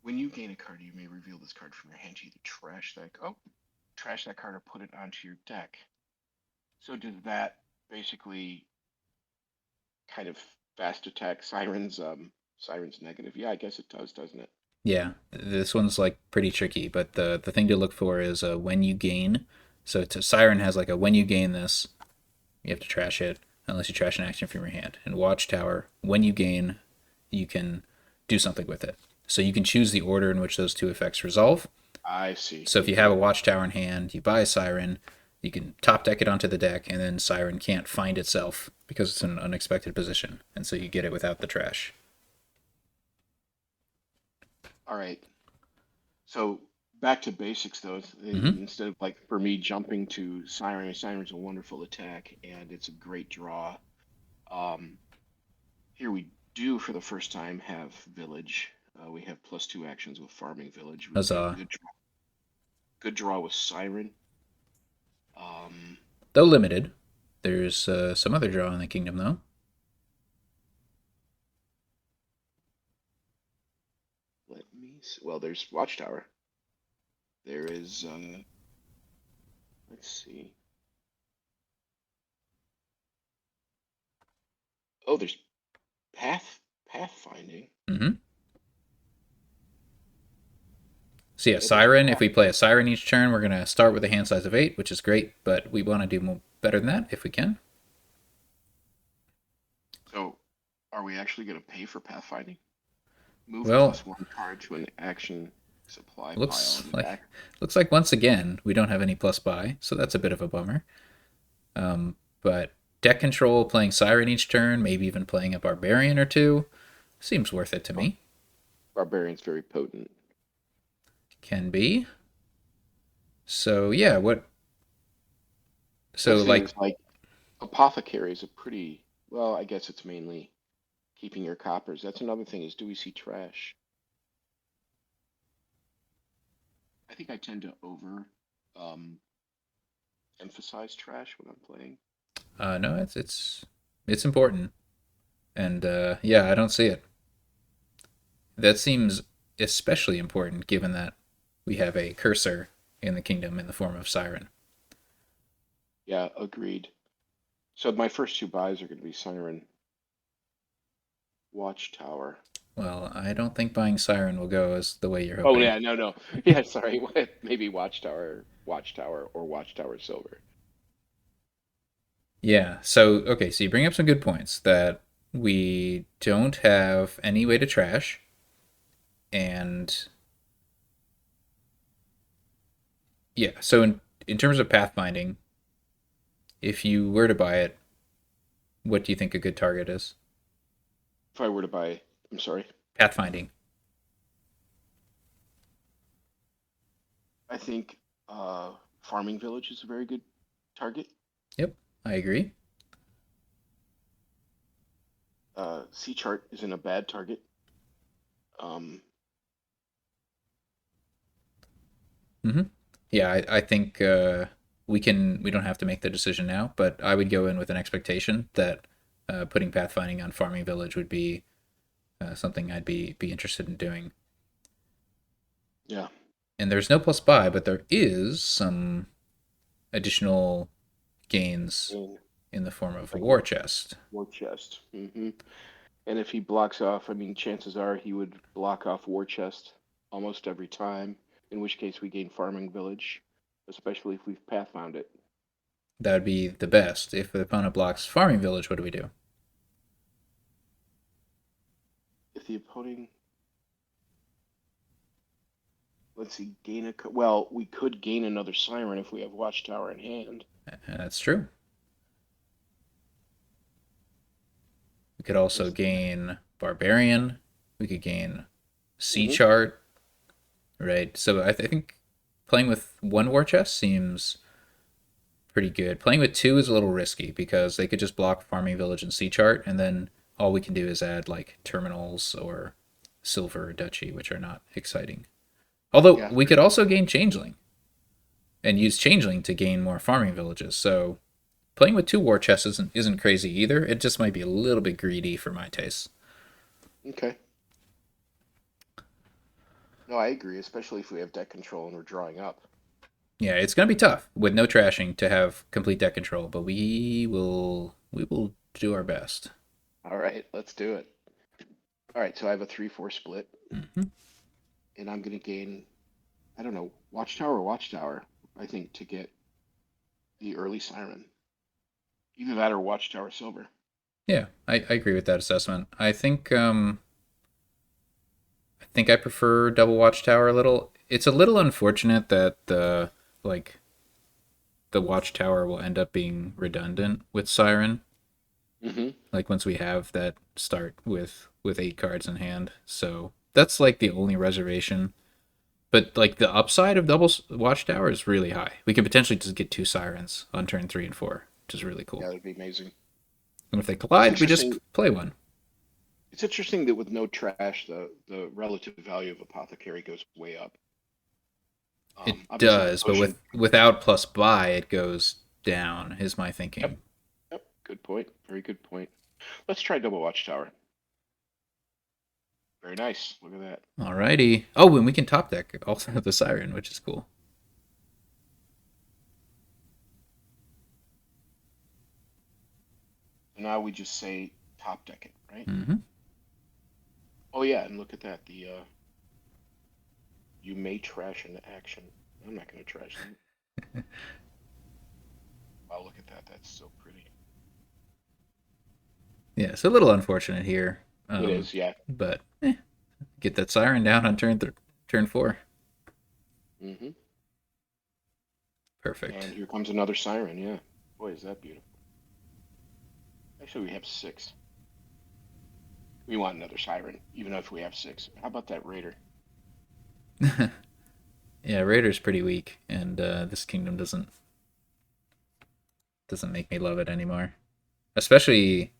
When you gain a card, you may reveal this card from your hand to either trash that card or put it onto your deck. So does that basically kind of fast attack Siren's negative? Yeah, I guess it does, doesn't it? Yeah, this one's like pretty tricky, but the thing to look for is when you gain. So to Siren has like a when you gain this, you have to trash it unless you trash an action from your hand. And Watchtower, when you gain, you can do something with it. So you can choose the order in which those two effects resolve. I see. So if you have Okay. a Watchtower in hand, you buy a Siren, you can top deck it onto the deck, and then Siren can't find itself because it's in an unexpected position, and so you get it without the trash. All right. So back to basics though. Mm-hmm. Instead of like for me jumping to Siren's a wonderful attack and it's a great draw. Um, here we do for the first time have Village. We have +2 actions with Farming Village. We've got Huzzah! good draw with Siren. Um, Though limited, there's some other draw in the kingdom though. let me see. Well, there's Watchtower. There is let's see. Oh, there's pathfinding. Mm-hmm. So yeah, Yeah, there's Siren. If path. we play a Siren each turn, we're gonna start with a hand size of 8, which is great, but we want to do better than that if we can. So, are we actually going to pay for pathfinding? Move Well, +1 card to an action supply pile looks in the like back. looks like once again we don't have any plus buy, so that's a bit of a bummer. But deck control, playing Siren each turn, maybe even playing a Barbarian or two, seems worth it to Bar- me. Barbarian's very potent. Can be. So yeah, what? So Next thing like, is like Apothecary is a pretty, well, I guess it's mainly keeping your coppers. That's another thing is do we see trash? I think I tend to over um, emphasize trash when I'm playing. no, it's important, and yeah, I don't see it. That seems especially important given that we have a cursor in the kingdom in the form of Siren. Yeah, agreed. So my first two buys are going to be Siren Watchtower. Well, I don't think buying Siren will go as the way you're Oh hoping. yeah, no, no. Yeah, sorry. Maybe Watchtower, or Watchtower Silver. Yeah. So okay, so you bring up some good points that we don't have any way to trash, and yeah. So in terms of pathfinding, if you were to buy it, what do you think a good target is? If I were to buy, I'm sorry. Pathfinding. I think Farming Village is a very good target. Yep, I agree. Sea Chart isn't a bad target. Um, Mm-hmm. Yeah, I think we don't have to make the decision now, but I would go in with an expectation that putting pathfinding on Farming Village would be something I'd be interested in doing. yeah, And there's no plus buy, but there is some additional gains and in the form of a like war chest. War Chest. And if he blocks off, I mean, chances are he would block off War Chest almost every time. In which case, we gain Farming Village, especially if we've pathfound it. That would be the best. If the opponent blocks Farming Village, what do we do? If the opponent, let's see, gain a, well, we could gain another Siren if we have Watchtower in hand. That's true. We could also Is gain Barbarian. We could gain Sea hmm Chart, right? So I think playing with one war chest seems pretty good. Playing with two is a little risky because they could just block Farming Village and Sea Chart, and then all we can do is add like terminals or Silver or Duchy, which are not exciting. Although Yeah, we could also gain Changeling and use Changeling to gain more farming villages. So playing with two war chests isn't crazy either. It just might be a little bit greedy for my taste. okay. No, I agree, especially if we have deck control and we're drawing up. Yeah, it's gonna be tough with no trashing to have complete deck control, but we will do our best. All right, let's do it. All right, so I have a 3-4 split, Mm-hmm. and I'm gonna gain, I don't know, Watchtower, I think, to get the early Siren. Either that or Watchtower Silver. Yeah, I agree with that assessment. I think I prefer Double Watchtower a little. It's a little unfortunate that like the Watchtower will end up being redundant with Siren. hmm Like once we have that start with 8 cards in hand, so that's like the only reservation. But like the upside of Double Watchtower is really high. We could potentially just get two Sirens on turn 3 and 4, which is really Yeah, cool. that'd be amazing. And if they It's collide, we just interesting. play one. It's interesting that with no trash, the relative value of Apothecary goes way up. It Obviously, the does, but potion. without plus buy, it goes down. Is my Yep, thinking. yep. Good point. Very good point. Let's try Double Watchtower. Very nice. Look at that. Alrighty. Oh, and we can top deck also the Siren, which is cool. So now we just say top deck it, right? Mm-hmm. Oh yeah, and look at that. The you may trash an action. I'm not gonna trash that. Wow, look at that. That's so pretty. Yeah, it's a little unfortunate here, It is, yeah. but get that Siren down on turn 4. hmm And Perfect. here comes another Siren. Yeah. Boy, is that beautiful. Actually, we have six. We want another siren, even if we have six. How about that raider? Yeah, Raider's pretty weak, and this kingdom doesn't make me love it anymore. Especially,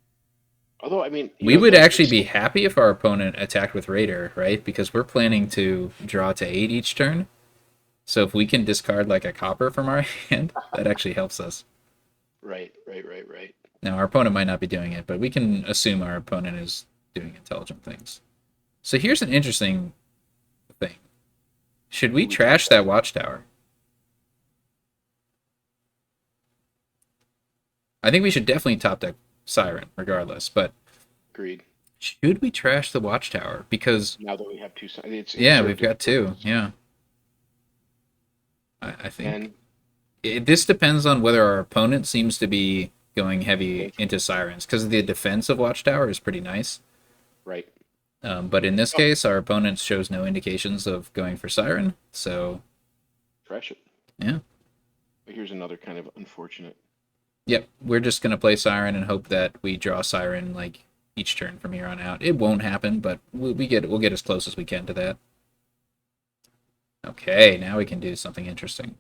Although, I mean, we would the actually be happy if our opponent attacked with Raider, right? Because we're planning to draw to 8 each turn. So if we can discard like a copper from our hand, that actually helps us. right, right, right, right. Now, our opponent might not be doing it, but we can assume our opponent is doing intelligent things. So here's an interesting thing. Should we Do we top trash deck that it? watchtower? I think we should definitely top deck Siren, regardless. But Agreed. should we trash the watchtower? Because Now that we have it yeah, served we've its got two. purpose. Yeah, I think And this depends on whether our opponent seems to be going going heavy for, into Sirens because the defense of watchtower is pretty nice. right. But in this Oh, case, our opponent shows no indications of going for Siren. So trash it. yeah, But here's another kind of unfortunate. yep, we're just gonna play Siren and hope that we draw Siren like each turn from here on out. It won't happen, but we'll get as close as we can to that. Okay, now we can do something interesting.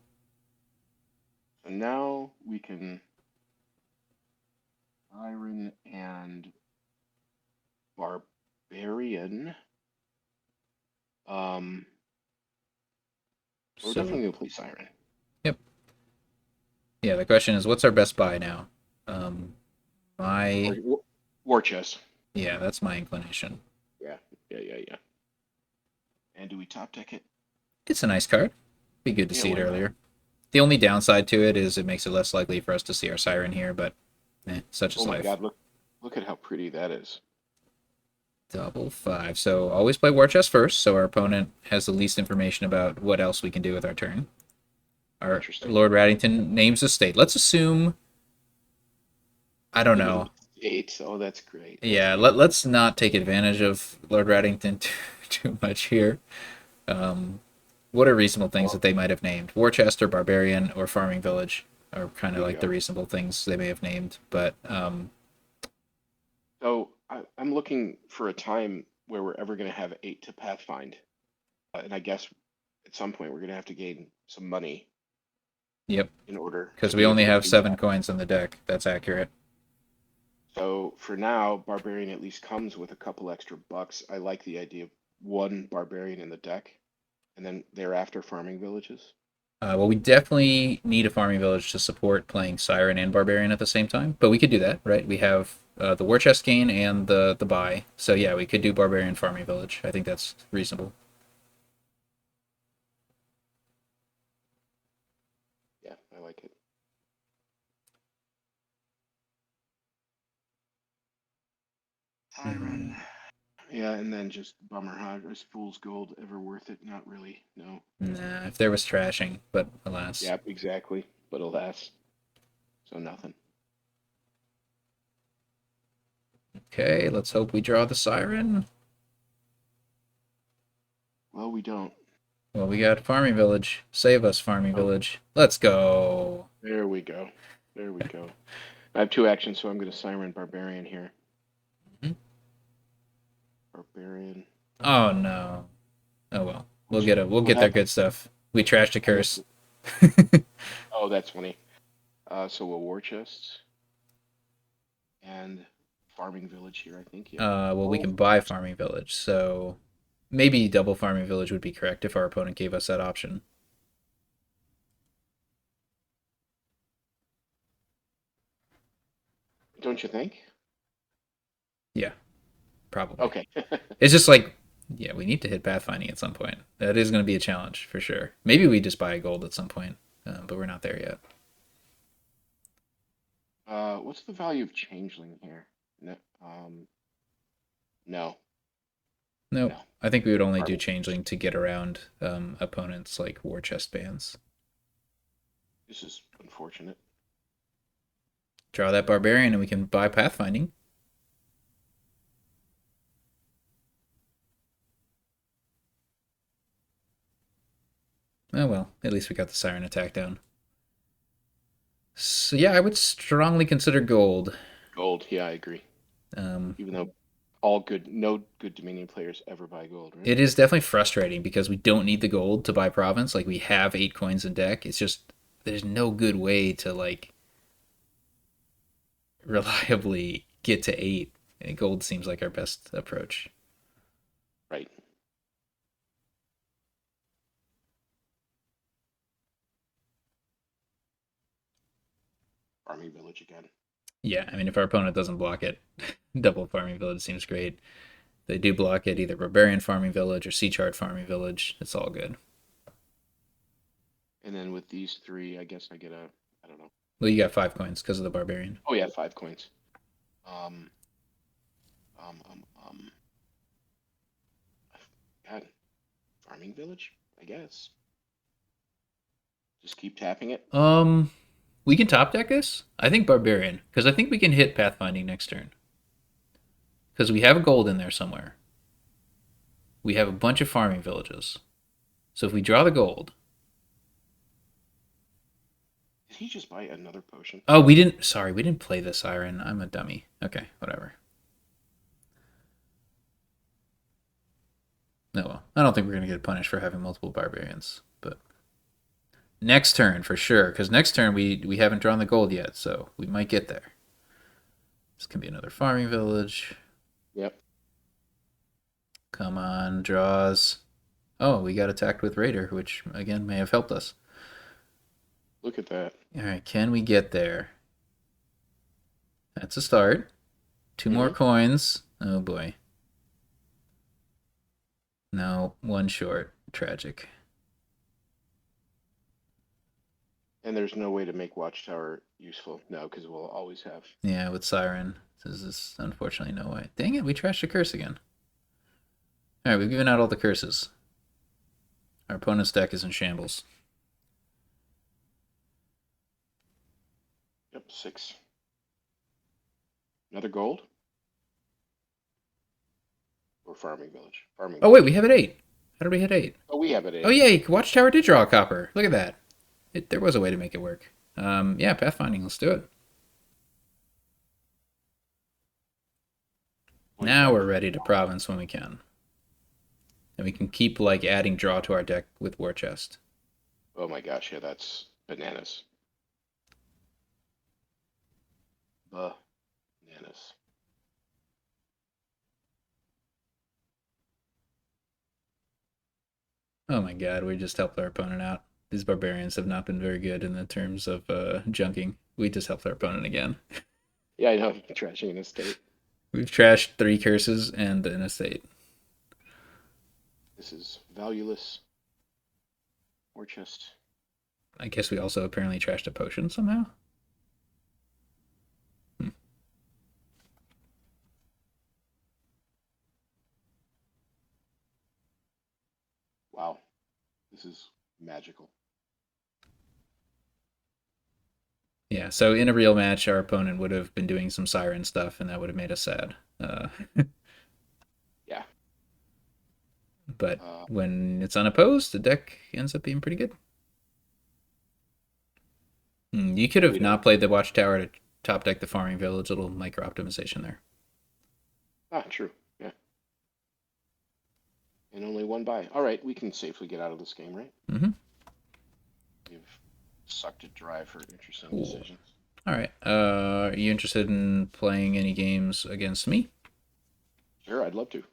So now we can Iron and Barbarian. Um, we're So definitely gonna play Siren. yep, yeah. The question is, what's our best buy now? Um, my War chest. yeah, that's my inclination. Yeah, yeah, yeah, yeah. And do we top deck it? It's a nice card. Be good to Yeah, see it why not? earlier. The only downside to it is it makes it less likely for us to see our Siren here, but such Oh is my life. God, look at how pretty that is. Double five. So always play War Chest first, so our opponent has the least information about what else we can do with our turn. Our Interesting. Lord Raddington names a state. Let's assume, I don't Even know. with eight. Oh, that's great. That's Yeah, great. let's not take advantage of Lord Raddington too much here. Um, what are reasonable things that Well, they might have named? War Chest or Barbarian or Farming Village are kind of like the bingo. reasonable things they may have named. But So I'm looking for a time where we're ever going to have eight to Pathfind, and I guess at some point we're going to have to gain some money yep, in order to because we be only able to have do 7 that. coins in the deck. That's accurate. So for now, Barbarian at least comes with a couple extra bucks. I like the idea of one Barbarian in the deck, and then thereafter farming villages. Well, we definitely need a farming village to support playing Siren and Barbarian at the same time, but we could do that, right? We have the War Chest gain and the buy, so yeah, we could do Barbarian farming village. I think that's reasonable. Yeah, I like it. Siren. Mm, Yeah, and then just bummer, huh? Is Fool's Gold ever worth it? Not really. No. nah, if there was trashing, but alas. Yeah, exactly. But alas, so nothing. Okay, let's hope we draw the Siren. Well, we don't. Well, we got farming village. Save us, farming Oh, village. Let's go. there we go. There we go. I have two actions, so I'm going to Siren Barbarian here. Mhm. Barbarian. Oh no. Oh well. Which, We'll what get their happened? good stuff. We trashed a I missed curse. it. Oh, that's funny. So a war chest and farming village here, I think. Yep. Well, we Oh, can buy farming village, so maybe double farming village would be correct if our opponent gave us that option. don't you think? Yeah, probably. Okay. It's just like, yeah, we need to hit pathfinding at some point. That is going to be a challenge for sure. Maybe we just buy a gold at some point, but we're not there yet. What's the value of changeling here? No, no, Nope. no. I think we would only do Farming. changeling to get around opponents like war chest bans. This is unfortunate. Draw that barbarian, and we can buy pathfinding. Oh well, at least we got the siren attack down. So yeah, I would strongly consider gold. Gold, yeah, I agree. Um, Even though all good, no good Dominion players ever buy gold, right? it is definitely frustrating because we don't need the gold to buy province. Like we have 8 coins in deck. It's just there's no good way to like reliably get to 8. And gold seems like our best approach. Right. Farming village again. Yeah, I mean if our opponent doesn't block it, double farming village seems great. They do block it, either barbarian farming village or sea chart farming village. It's all good. And then with these three, I guess I get a, I don't know. Well, you got 5 coins because of the barbarian. Oh yeah, 5 coins. Um, um, um, um. God, farming village, I guess. Just keep tapping it. Um, we can top deck this. I think barbarian because I think we can hit pathfinding next turn because we have a gold in there somewhere. We have a bunch of farming villages. So if we draw the gold, Did he just buy another potion? oh, we didn't. Sorry, we didn't play the siren. I'm a dummy. Okay, whatever. No, well, I don't think we're gonna get punished for having multiple barbarians, but next turn for sure. Because next turn we haven't drawn the gold yet, so we might get there. This can be another farming village. Yep. Come on, draws. Oh, we got attacked with Raider, which again may have helped us. Look at that. All right, can we get there? That's a start. Two more Hmm. coins. Oh boy. No, one short. Tragic. And there's no way to make Watchtower useful. No, because we'll always have. Yeah, with Siren. This is unfortunately no way. Dang it, we trashed a curse again. Alright, we've given out all the curses. Our opponent's deck is in shambles. Yep, 6. Another gold or farming village. Farming Oh wait, we village. have it 8. How did we hit 8? Oh, we have it Oh 8. yeah, Watchtower did draw a copper. Look at that. There was a way to make it work. Yeah, pathfinding, let's do it. Now 25. we're ready to province when we can. And we can keep like adding draw to our deck with War Chest. Oh my gosh, yeah, that's bananas. Bananas. Oh my god, we just helped our opponent out. These barbarians have not been very good in the terms of junking. We just helped our opponent again. Yeah, I know. Trashing an estate. We've trashed 3 curses and an estate. This is valueless. War chest. I guess we also apparently trashed a potion somehow. Hmm. Wow, this is magical. Yeah, so in a real match, our opponent would have been doing some siren stuff, and that would have made us sad. Yeah. But Uh, when it's unopposed, the deck ends up being pretty good. You could have we don't. not played the Watchtower to top deck the farming village. Little micro optimization there. Ah, true. Yeah. And only one buy. All right, we can safely get out of this game, right? Mm-hmm. We've sucked it dry for interesting Cool. decisions. All right. Are you interested in playing any games against me? Sure, I'd love to.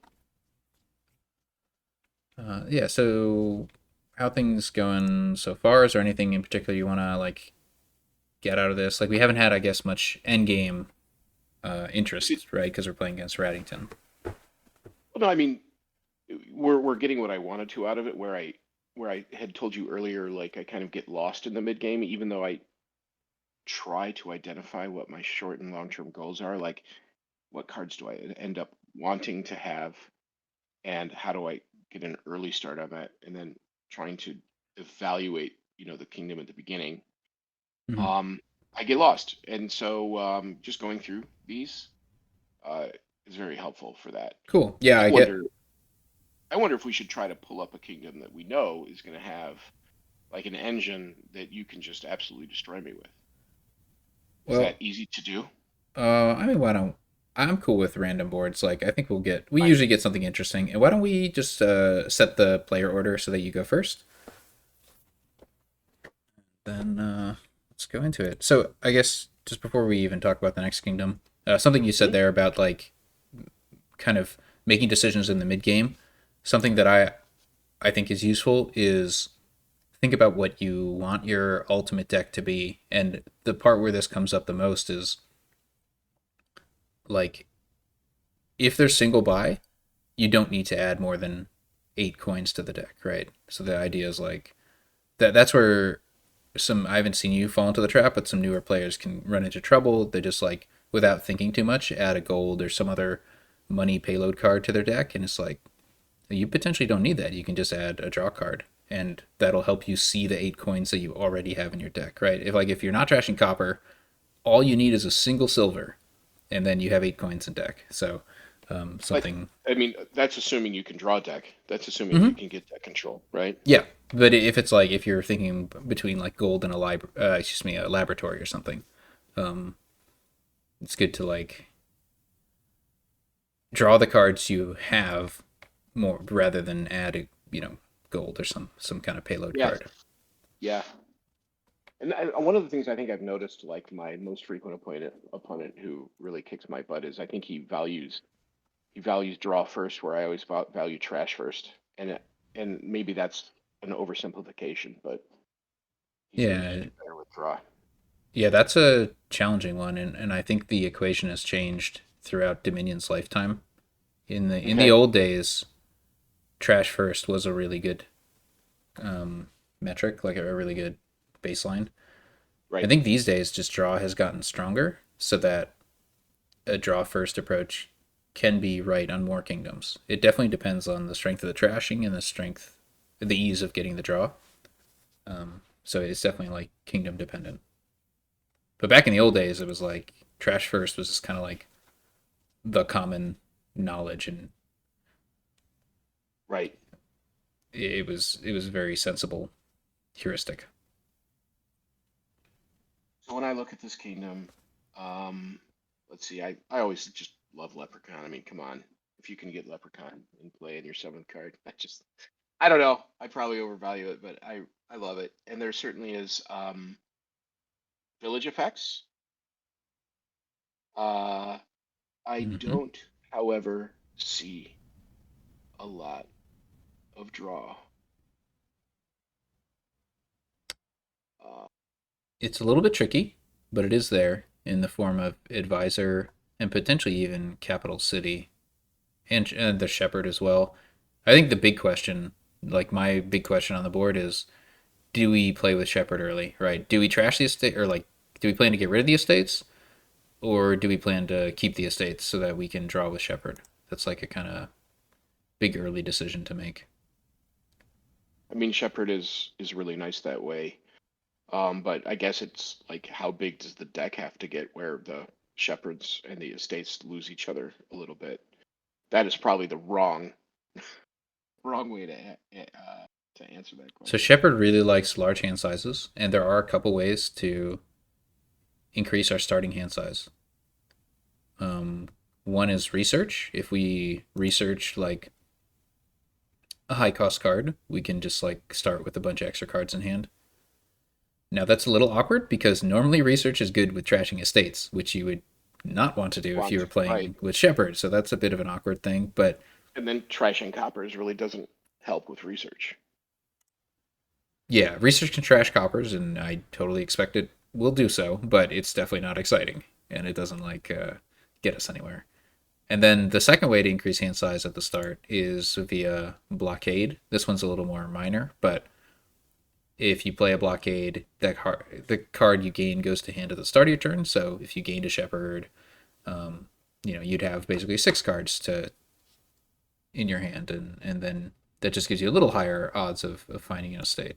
Yeah. So, how things going so far? Is there anything in particular you want to like get out of this? Like, we haven't had, I guess, much end game See, interest, right? Because we're playing against Raddington. well, no, I mean, we're getting what I wanted to out of it. Where I had told you earlier, like I kind of get lost in the mid game, even though I try to identify what my short and long term goals are. Like, what cards do I end up wanting to have, and how do I get an early start on that, and then trying to evaluate, the kingdom at the beginning. Mm-hmm. Um, I get lost, and so just going through these uh, is very helpful for that. Cool. Yeah, I I get. wonder, I wonder if we should try to pull up a kingdom that we know is going to have like an engine that you can just absolutely destroy me with. Is that Well, easy to do? I mean, why don't I'm cool with random boards. Like, I think we Right. usually get something interesting. And why don't we just set the player order so that you go first? Then let's go into it. So, I guess just before we even talk about the next kingdom, something you said Mhm. there about like kind of making decisions in the mid game. Something that I think is useful is think about what you want your ultimate deck to be. And the part where this comes up the most is like if there's single buy, you don't need to add more than 8 coins to the deck, right? So the idea is like that's where some I haven't seen you fall into the trap, but some newer players can run into trouble. They just like without thinking too much add a gold or some other money payload card to their deck, and it's like you potentially don't need that. You can just add a draw card, and that'll help you see the 8 coins that you already have in your deck, right? If you're not trashing copper, all you need is a single silver, and then you have 8 coins in deck. So But something. I mean, that's assuming you can draw deck. That's assuming you Mm-hmm. can get deck control, right? Yeah, but if it's like if you're thinking between like gold and a laboratory or something, um, it's good to like draw the cards you have more rather than add gold or some kind of payload Yeah. card. Yeah. And one of the things I think I've noticed, like my most frequent opponent who really kicks my butt, is I think he values draw first, where I always value trash first, and maybe that's an oversimplification, but he seems to Yeah, do better with draw. yeah, that's a challenging one, and I think the equation has changed throughout Dominion's lifetime. In the Okay, old days, trash first was a really good um, metric, like a really good baseline. I right. think these days just draw has gotten stronger, so that a draw first approach can be right on more kingdoms. It definitely depends on the strength of the trashing and the ease of getting the draw. So it's definitely like kingdom dependent. But back in the old days, it was like trash first was just kind of like the common knowledge, and Right. it was very sensible heuristic. So when I look at this kingdom, um, let's see, I always just love Leprechaun. I mean, come on. If you can get Leprechaun in play in your seventh card, I don't know. I probably overvalue it, but I love it. And there certainly is village effects. Uh, I Mm-hmm. don't, however, see a lot of draw. Uh, It's a little bit tricky, but it is there in the form of advisor and potentially even capital city and the shepherd as well. I think the big question, like my big question on the board, is do we play with shepherd early? Right? Do we trash the estate, or like do we plan to get rid of the estates, or do we plan to keep the estates so that we can draw with shepherd? That's like a kind of big early decision to make. I mean, Shepherd is really nice that way. But I guess it's like how big does the deck have to get where the Shepherds and the estates lose each other a little bit? That is probably the wrong way to answer that So question. shepherd really likes large hand sizes, and there are a couple ways to increase our starting hand size. Um, One is research. If we research like a high cost card, we can just like start with a bunch of extra cards in hand. Now that's a little awkward because normally research is good with trashing estates, which you would not want to do if you were Right. playing with Shepherd. So that's a bit of an awkward thing. But And then trashing coppers really doesn't help with research. yeah, research can trash coppers, and I totally expect it will do so. But it's definitely not exciting, and it doesn't like get us anywhere. And then the second way to increase hand size at the start is via blockade. This one's a little more minor, but if you play a blockade, the card you gain goes to hand at the start of your turn. So if you gained a shepherd, um, you'd have basically 6 cards to in your hand, and then that just gives you a little higher odds of finding an estate.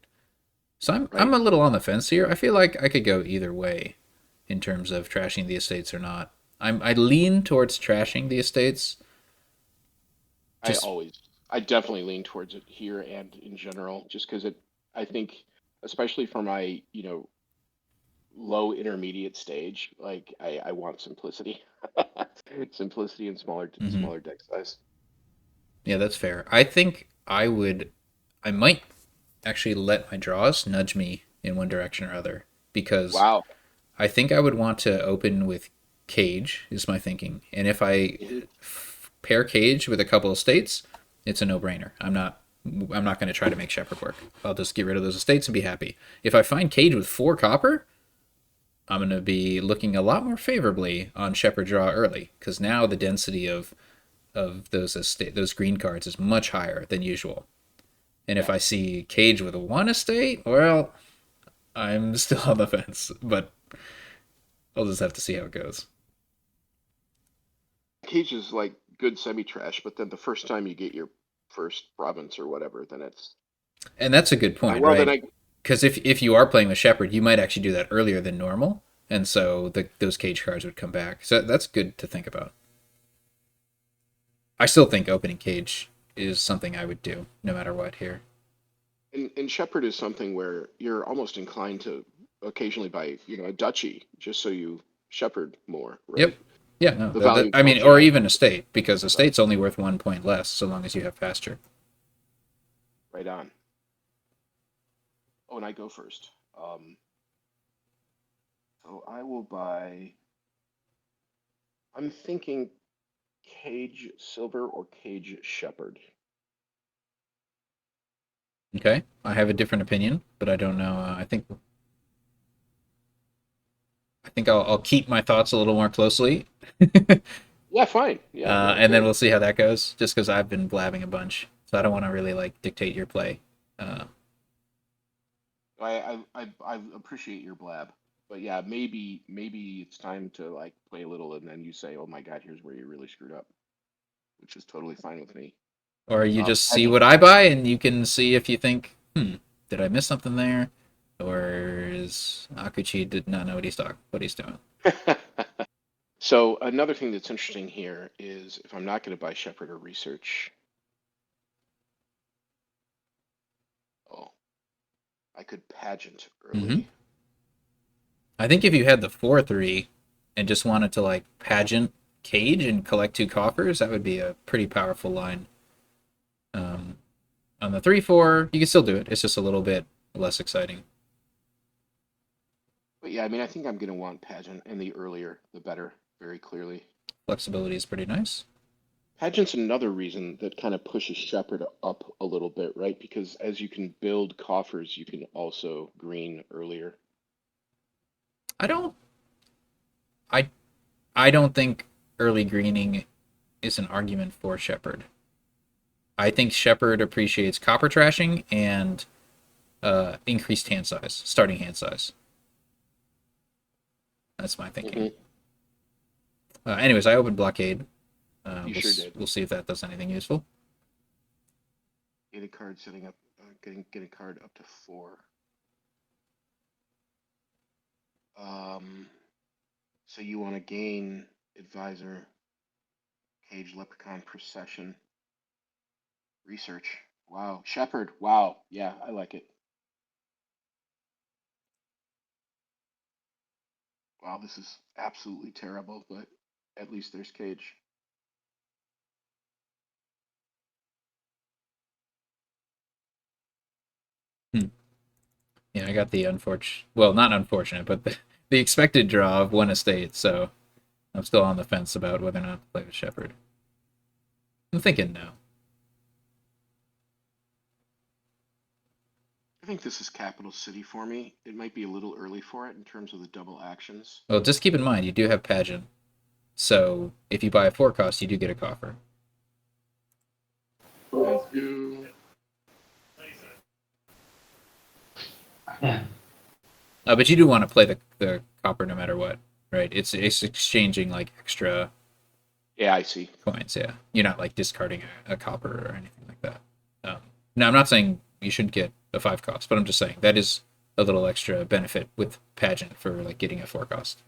So I'm Right. a little on the fence here. I feel like I could go either way in terms of trashing the estates or not. I lean towards trashing the estates. I Just always, I definitely lean towards it here and in general, just because I think, especially for my, low intermediate stage. Like I want simplicity, simplicity and Hmm. smaller deck size. Yeah, that's fair. I think I might actually let my draws nudge me in one direction or other because Wow. I think I would want to open with Cage, is my thinking. And if I Hmm. pair Cage with a couple of states, it's a no-brainer. I'm not going to try to make Shepherd work. I'll just get rid of those estates and be happy. If I find Cage with 4 copper, I'm going to be looking a lot more favorably on Shepherd draw early because now the density of those green cards is much higher than usual. And if Yeah. I see Cage with 1 estate, well, I'm still on the fence, but I'll just have to see how it goes. Cage is like good semi trash, but then the first time you get your first province or whatever, then it's And that's a good point, well. Then right? I Because if you are playing with Shepherd, you might actually do that earlier than normal, and so those Cage cards would come back. So that's good to think about. I still think opening Cage is something I would do no matter what here. and Shepherd is something where you're almost inclined to occasionally buy a duchy just so you shepherd more, Yep. right? Yeah, no, The value I mean, comes or in even a state, because a but state's only worth 1 point less so long as you have pasture. right on. Oh, and I go first. So I will buy. I'm thinking Cage Silver or Cage Shepherd. Okay, I have a different opinion, but I don't know. I think I'll keep my thoughts a little more closely, Yeah, fine. Yeah, no, and then good. we'll see how that goes. Just because I've been blabbing a bunch, so I don't want to really like dictate your play. Uh, I appreciate your blab, but yeah, maybe it's time to like play a little, and then you say, "Oh my God, here's where you really screwed up," which is totally fine with me. or you just see Pageant. what I buy, and you can see if you think, did I miss something there, or is Akuchi did not know what he's doing. So another thing that's interesting here is if I'm not going to buy Shepherd or Research, oh, I could Pageant Hmm. early. I think if you had the 4-3 and just wanted to like pageant Cage and collect 2 coffers, that would be a pretty powerful line. Um, on the 3-4, you can still do it. It's just a little bit less exciting. But yeah, I mean, I think I'm going to want Pageant, and the earlier, the better, very clearly. Flexibility is pretty nice. Pageant's another reason that kind of pushes Shepherd up a little bit, right? Because as you can build coffers, you can also green earlier. I don't I I don't think early greening is an argument for Shepard. I think Shepard appreciates copper trashing and increased hand size, starting hand size. That's my thinking. Hmm. Anyways, I opened blockade. You sure did. We'll see if that does anything useful. Get a card setting up, get a card up to 4. Um, so you want to gain Advisor, Cage, Leprechaun, Procession, Research. Wow, Shepherd. Wow, yeah, I like it. Wow, this is absolutely terrible, but at least there's Cage. Hmm. Yeah, I got the unfortunate, well, not unfortunate, but the expected draw of 1 estate. So I'm still on the fence about whether or not to play with Shepard. I'm thinking no. I think this is Capital City for me. It might be a little early for it in terms of the double actions. Well, just keep in mind you do have pageant. So if you buy a 4 cost, you do get a coffer. I do. But you do want to play the copper no matter what, right? It's exchanging like extra Yeah, I see. coins. Yeah, you're not like discarding a copper or anything like that. Now I'm not saying you shouldn't get a 5 cost, but I'm just saying that is a little extra benefit with pageant for like getting a 4 cost.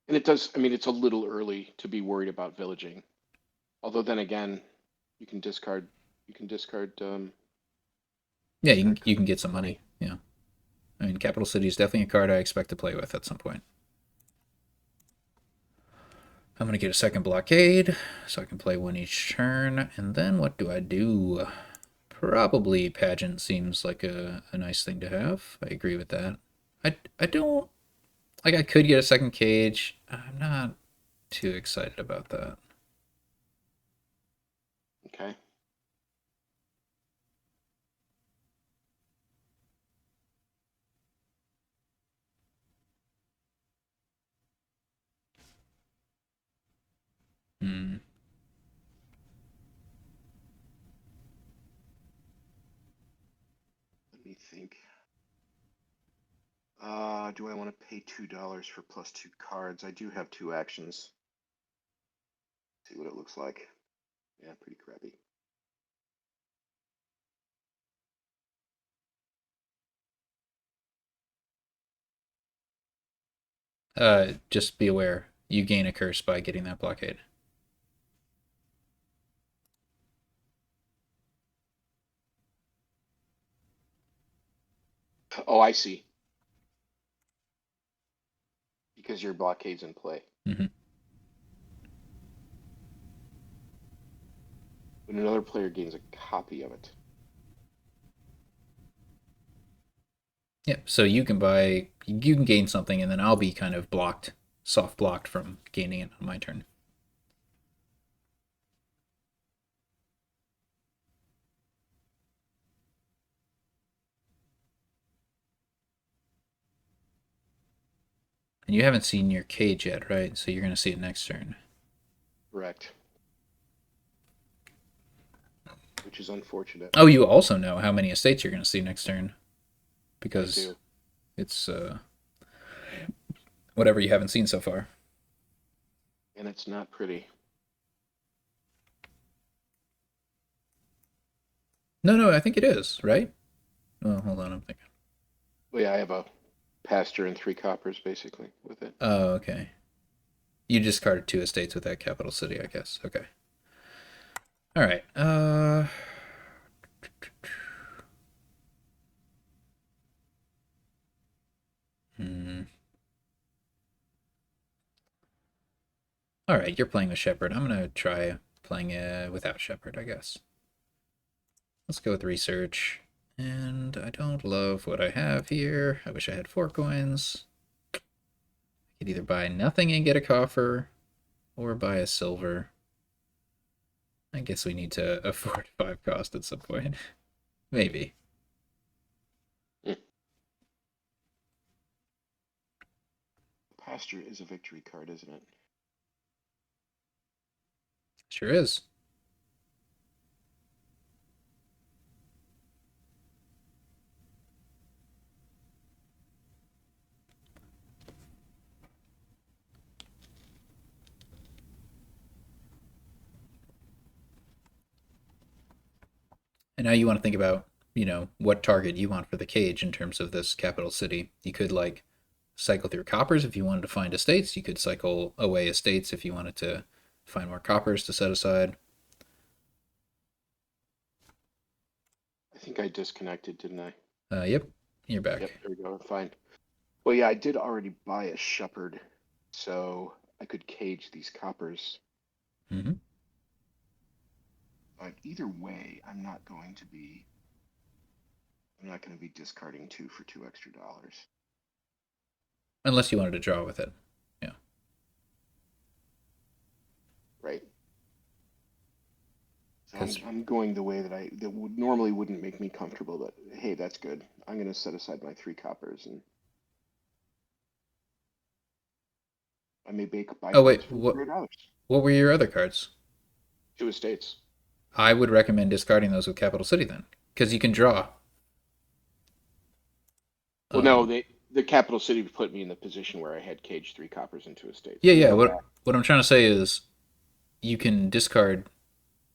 And it does, I mean, it's a little early to be worried about villaging. Although then again, you can discard, you can Yeah, discard you can get some money. money. Yeah. I mean, Capital City is definitely a card I expect to play with at some point. I'm going to get a second blockade so I can play one each turn. And then what do I do? Probably Pageant seems like a nice thing to have. I agree with that. I don't... Like, I could get a second cage. I'm not too excited about that. Okay. Hmm. Let me think. Do I want to pay $2 for plus two cards? I do have two actions. See what it looks like. Yeah, pretty crappy. Just be aware, you gain a curse by getting that blockade. Oh, I see. Because your blockade's in play. Mm-hmm. When another player gains a copy of it. Yep. So you can gain something, and then I'll be kind of blocked, soft blocked from gaining it on my turn. And you haven't seen your cage yet, right? So you're gonna see it next turn. Correct. Which is unfortunate. Oh, you also know how many estates you're gonna see next turn I because do. it's whatever you haven't seen so far. And it's not pretty. No, no, I think it is, right? Oh, hold on, I'm thinking. Well, yeah, I have a pasture and three coppers basically with it. Oh, okay. You discarded two estates with that capital city, I guess. Okay. All right. Hmm. All right, you're playing with Shepherd. I'm gonna try playing without Shepherd, I guess. Let's go with research. And I don't love what I have here. I wish I had 4 coins. I could either buy nothing and get a coffer, or buy a silver. I guess we need to afford 5 cost at some point. Maybe. Hmm. Pasture is a victory card, isn't it? Sure is. And now you want to think about, what target you want for the cage in terms of this capital city. You could like cycle through coppers if you wanted to find estates. You could cycle away estates if you wanted to find more coppers to set aside. I think I disconnected, didn't I? Yep, you're Yep, back. there we go. Fine. Well, yeah, I did already buy a shepherd, so I could cage these coppers. Mm-hmm. But either way, I'm not going to be discarding two for two extra dollars. Unless you wanted to draw with it. Yeah. Right. So Because I'm going the way that would normally wouldn't make me comfortable. But hey, that's good. I'm going to set aside my three coppers and I may buy oh cards wait, for what $0. what were your other cards? Two estates. I would recommend discarding those with Capital City then, because you can draw. Well, no, Um, the capital city put me in the position where I had caged three coppers into estates. yeah, I'm going to yeah. go back. What I'm trying to say is you can discard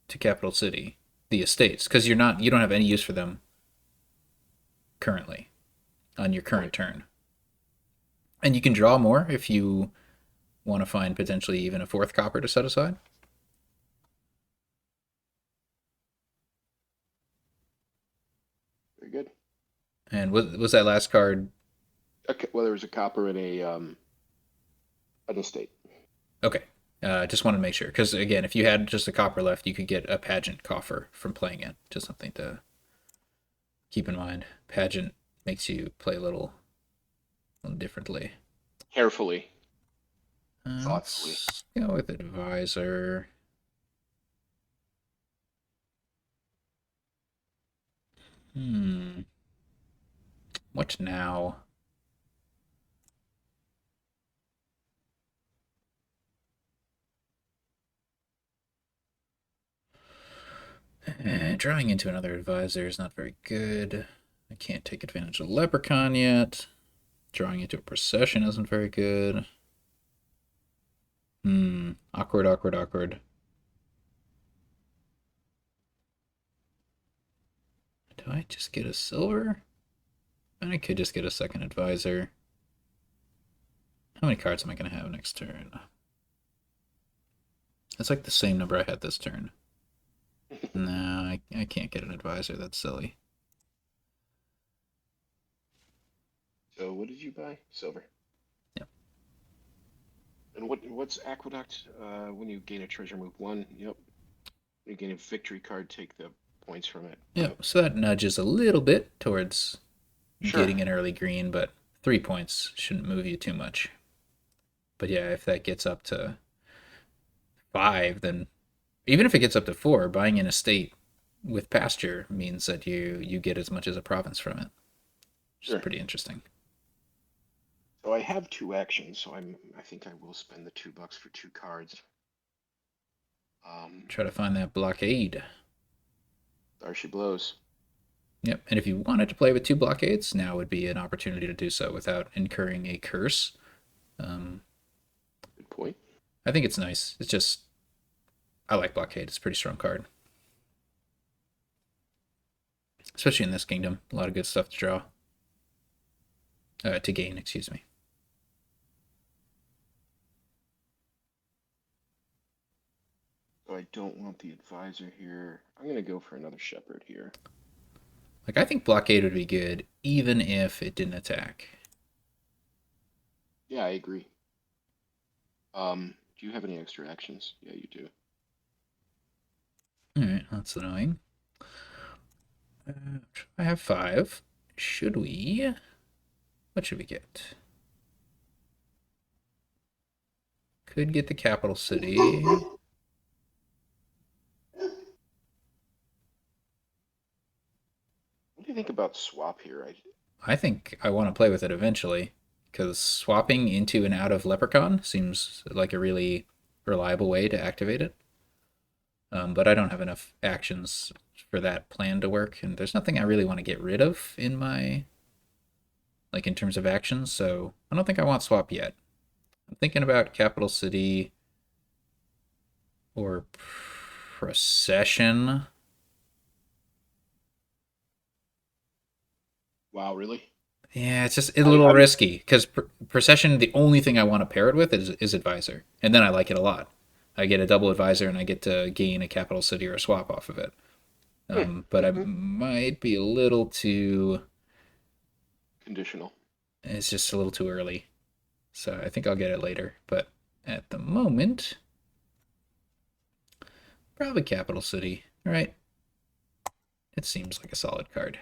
to Capital City the estates because you don't have any use for them currently on your current Right. turn, and you can draw more if you want to find potentially even a fourth copper to set aside. Very good. And was that last card Well, there was a copper and an estate. okay? Just wanted to make sure because again, if you had just a copper left, you could get a pageant coffer from playing it. Just something to keep in mind. Pageant makes you play a little differently. Carefully, thoughtfully. Let's go with advisor. Hmm. What now? Drawing into another advisor is not very good. I can't take advantage of Leprechaun yet. Drawing into a procession isn't very good. Awkward, awkward, awkward. Do I just get a silver? I could just get a second advisor. How many cards am I going to have next turn? It's like the same number I had this turn. No, I can't get an advisor. That's silly. So what did you buy? Silver. Yep. And what's Aqueduct? When you gain a treasure, move one. Yep. When you gain a victory card, take the points from it. Yep. Yep. So that nudges a little bit towards Sure. getting an early green, but 3 points shouldn't move you too much. But yeah, if that gets up to 5, then even if it gets up to 4, buying an estate with pasture means that you get as much as a province from it, which is Sure. pretty interesting. So I have two actions, so I think I will spend the $2 for two cards. Um, Try to find that blockade. there she blows. Yep, and if you wanted to play with 2 blockades, now would be an opportunity to do so without incurring a curse. Um, Good point. I think it's nice. It's just I like blockade. It's a pretty strong card, especially in this kingdom. A lot of good stuff to draw, to gain. Excuse me. So I don't want the advisor here. I'm gonna go for another shepherd here. Like I think blockade would be good even if it didn't attack. Yeah, I agree. Do you have any extra actions? Yeah, you do. All right, that's annoying. I have 5. Should we? What should we get? Could get the capital city. What do you think about swap here? I think I want to play with it eventually because swapping into and out of Leprechaun seems like a really reliable way to activate it. But I don't have enough actions for that plan to work, and there's nothing I really want to get rid of in my like in terms of actions. So I don't think I want swap yet. I'm thinking about capital city or procession. Wow, really? Yeah, it's just a I little I'm risky because procession. The only thing I want to pair it with is advisor, and then I like it a lot. I get a double advisor, and I get to gain a capital city or a swap off of it. But I mhm. might be a little too. Conditional. It's just a little too early, so I think I'll get it later. But at the moment, probably capital city. All right, it seems like a solid card.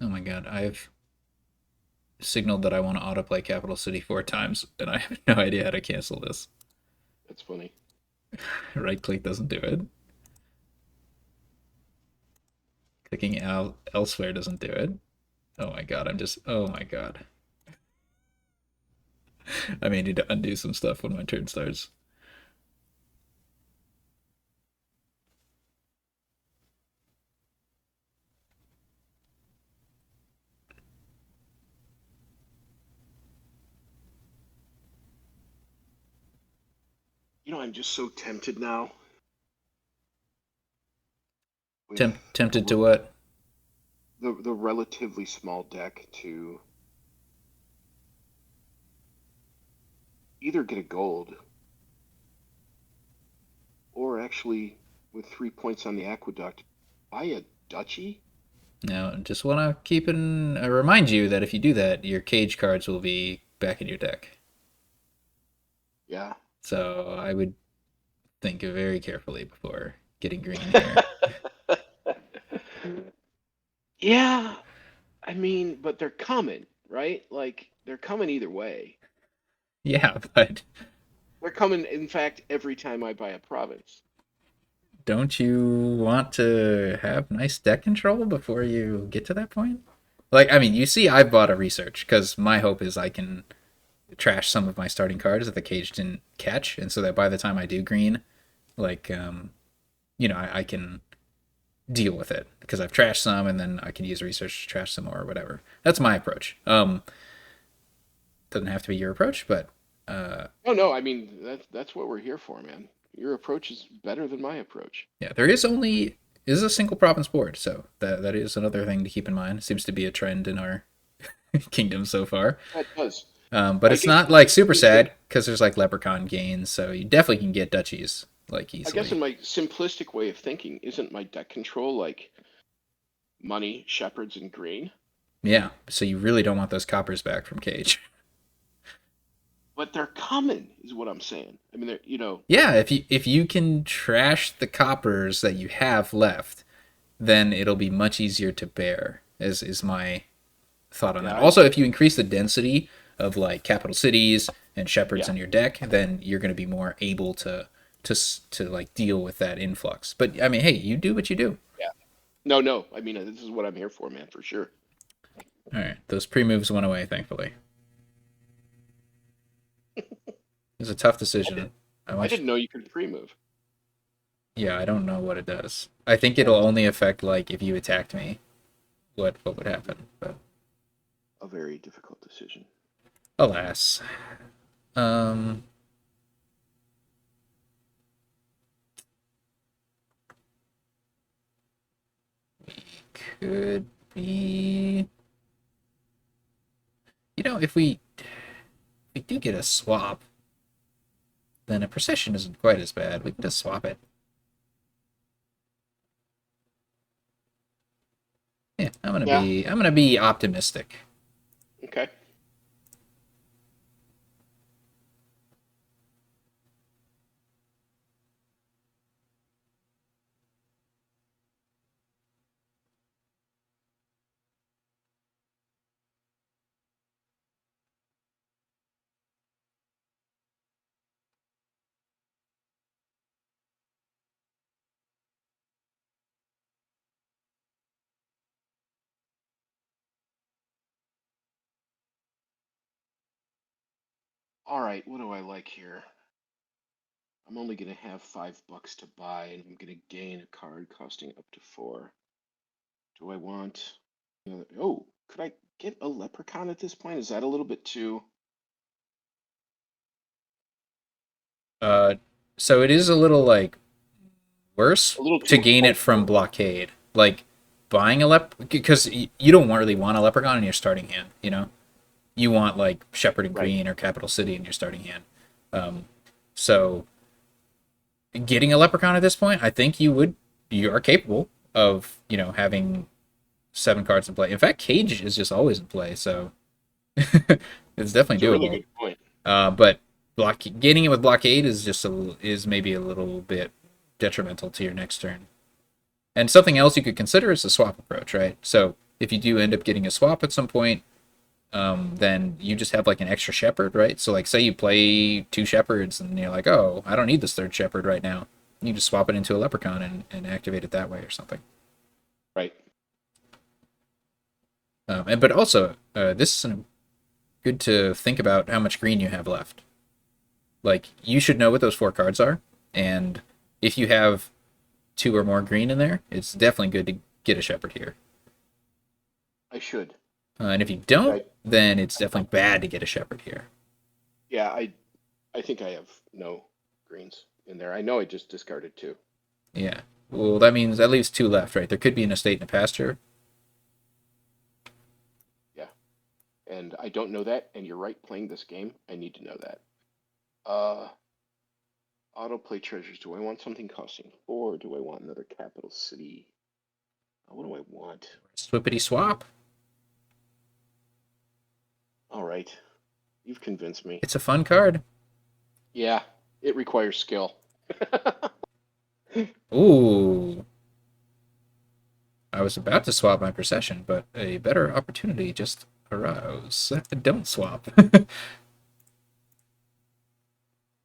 Oh my god, I've signaled that I want to autoplay capital city 4 times, and I have no idea how to cancel this. That's funny. Right click doesn't do it. Clicking out elsewhere doesn't do it. Oh my god, I'm just. Oh my god. I may need to undo some stuff when my turn starts. I'm just so tempted now with Tempted the to what? the relatively small deck to either get a gold or actually with 3 points on the aqueduct. Buy a duchy? Now, just want to remind you that if you do that, your cage cards will be back in your deck. Yeah. So I would think very carefully before getting green here. Yeah, I mean, but they're coming, right? Like they're coming either way. Yeah, but They're coming, in fact, every time I buy a province. don't you want to have nice deck control before you get to that point? Like, I mean, you see, I've bought a research because my hope is I can trash some of my starting cards that the cage didn't catch, and so that by the time I do green, like, I can deal with it because I've trashed some, and then I can use research to trash some more or whatever. That's my approach. Doesn't have to be your approach, but Oh no, I mean that's what we're here for, man. Your approach is better than my approach. yeah, there is a single province board, so that is another thing to keep in mind. It seems to be a trend in our kingdom so far. That does. But I it's guess not like super sad because there's like leprechaun gains, so you definitely can get duchies like I guess in easily. my simplistic way of thinking, isn't my deck control like money, shepherds, and green? Yeah, so you really don't want those coppers back from cage. But they're coming, is what I'm saying. I mean, Yeah, if you can trash the coppers that you have left, then it'll be much easier to bear. Is my thought on yeah, that. Also, if you increase the density of like capital cities and shepherds yeah, in your deck, then you're going to be more able to like deal with that influx. But I mean, hey, you do what you do. yeah. No, no. I mean, this is what I'm here for, man, for sure. All right, those pre moves went away, thankfully. It was a tough I did. decision. I I want you. didn't know you could pre-move. Yeah, I don't know what it does. I think it'll That's only affect like if you attacked me, what would happen. But a very difficult decision. alas, um, could be. If we do get a swap, then a procession isn't quite as bad. We can just swap it. Yeah, Yeah. I'm gonna be optimistic. Okay. All right. What do I like here? I'm only gonna have $5 to buy, and I'm gonna gain a card costing up to 4. Do I want? Oh, could I get a leprechaun at this point? Is that a little bit too? Uh, so it is a little like worse A little to too gain it from hopeful? blockade. Like buying a because you don't really want a leprechaun in your starting hand. You want like shepherd and Right. green or capital city in your starting hand. Um, so getting a leprechaun at this point, I think you are capable of having 7 cards in play. In fact, cage is just always in play, so it's It's definitely a really doable. good point. But getting it with blockade is maybe a little bit detrimental to your next turn. And something else you could consider is the swap approach, right? So if you do end up getting a swap at some point, then you just have like an extra shepherd, right? So like say you play 2 shepherds and you're like, oh, I don't need this third shepherd right now. You just swap it into a leprechaun and activate it that way or something. Right. But also, this is good to think about how much green you have left. Like you should know what those 4 cards are, and if you have 2 or more green in there, it's definitely good to get a shepherd here. I should. And if you Yeah. don't, then it's definitely bad to get a shepherd here. Yeah. I think I have no greens in there. I know I just discarded 2. Yeah. Well, that means that leaves 2 left, right? There could be an estate and a pasture. Yeah. And I don't know that. And you're right. Playing this game, I need to know that. Uh. Autoplay treasures. Do I want something costing 4? Or do I want another capital city? What do I want? Swippity swap. All right. You've convinced me. It's a fun card. Yeah, it requires skill. Ooh. I was about to swap my procession, but a better opportunity just arose. Don't swap.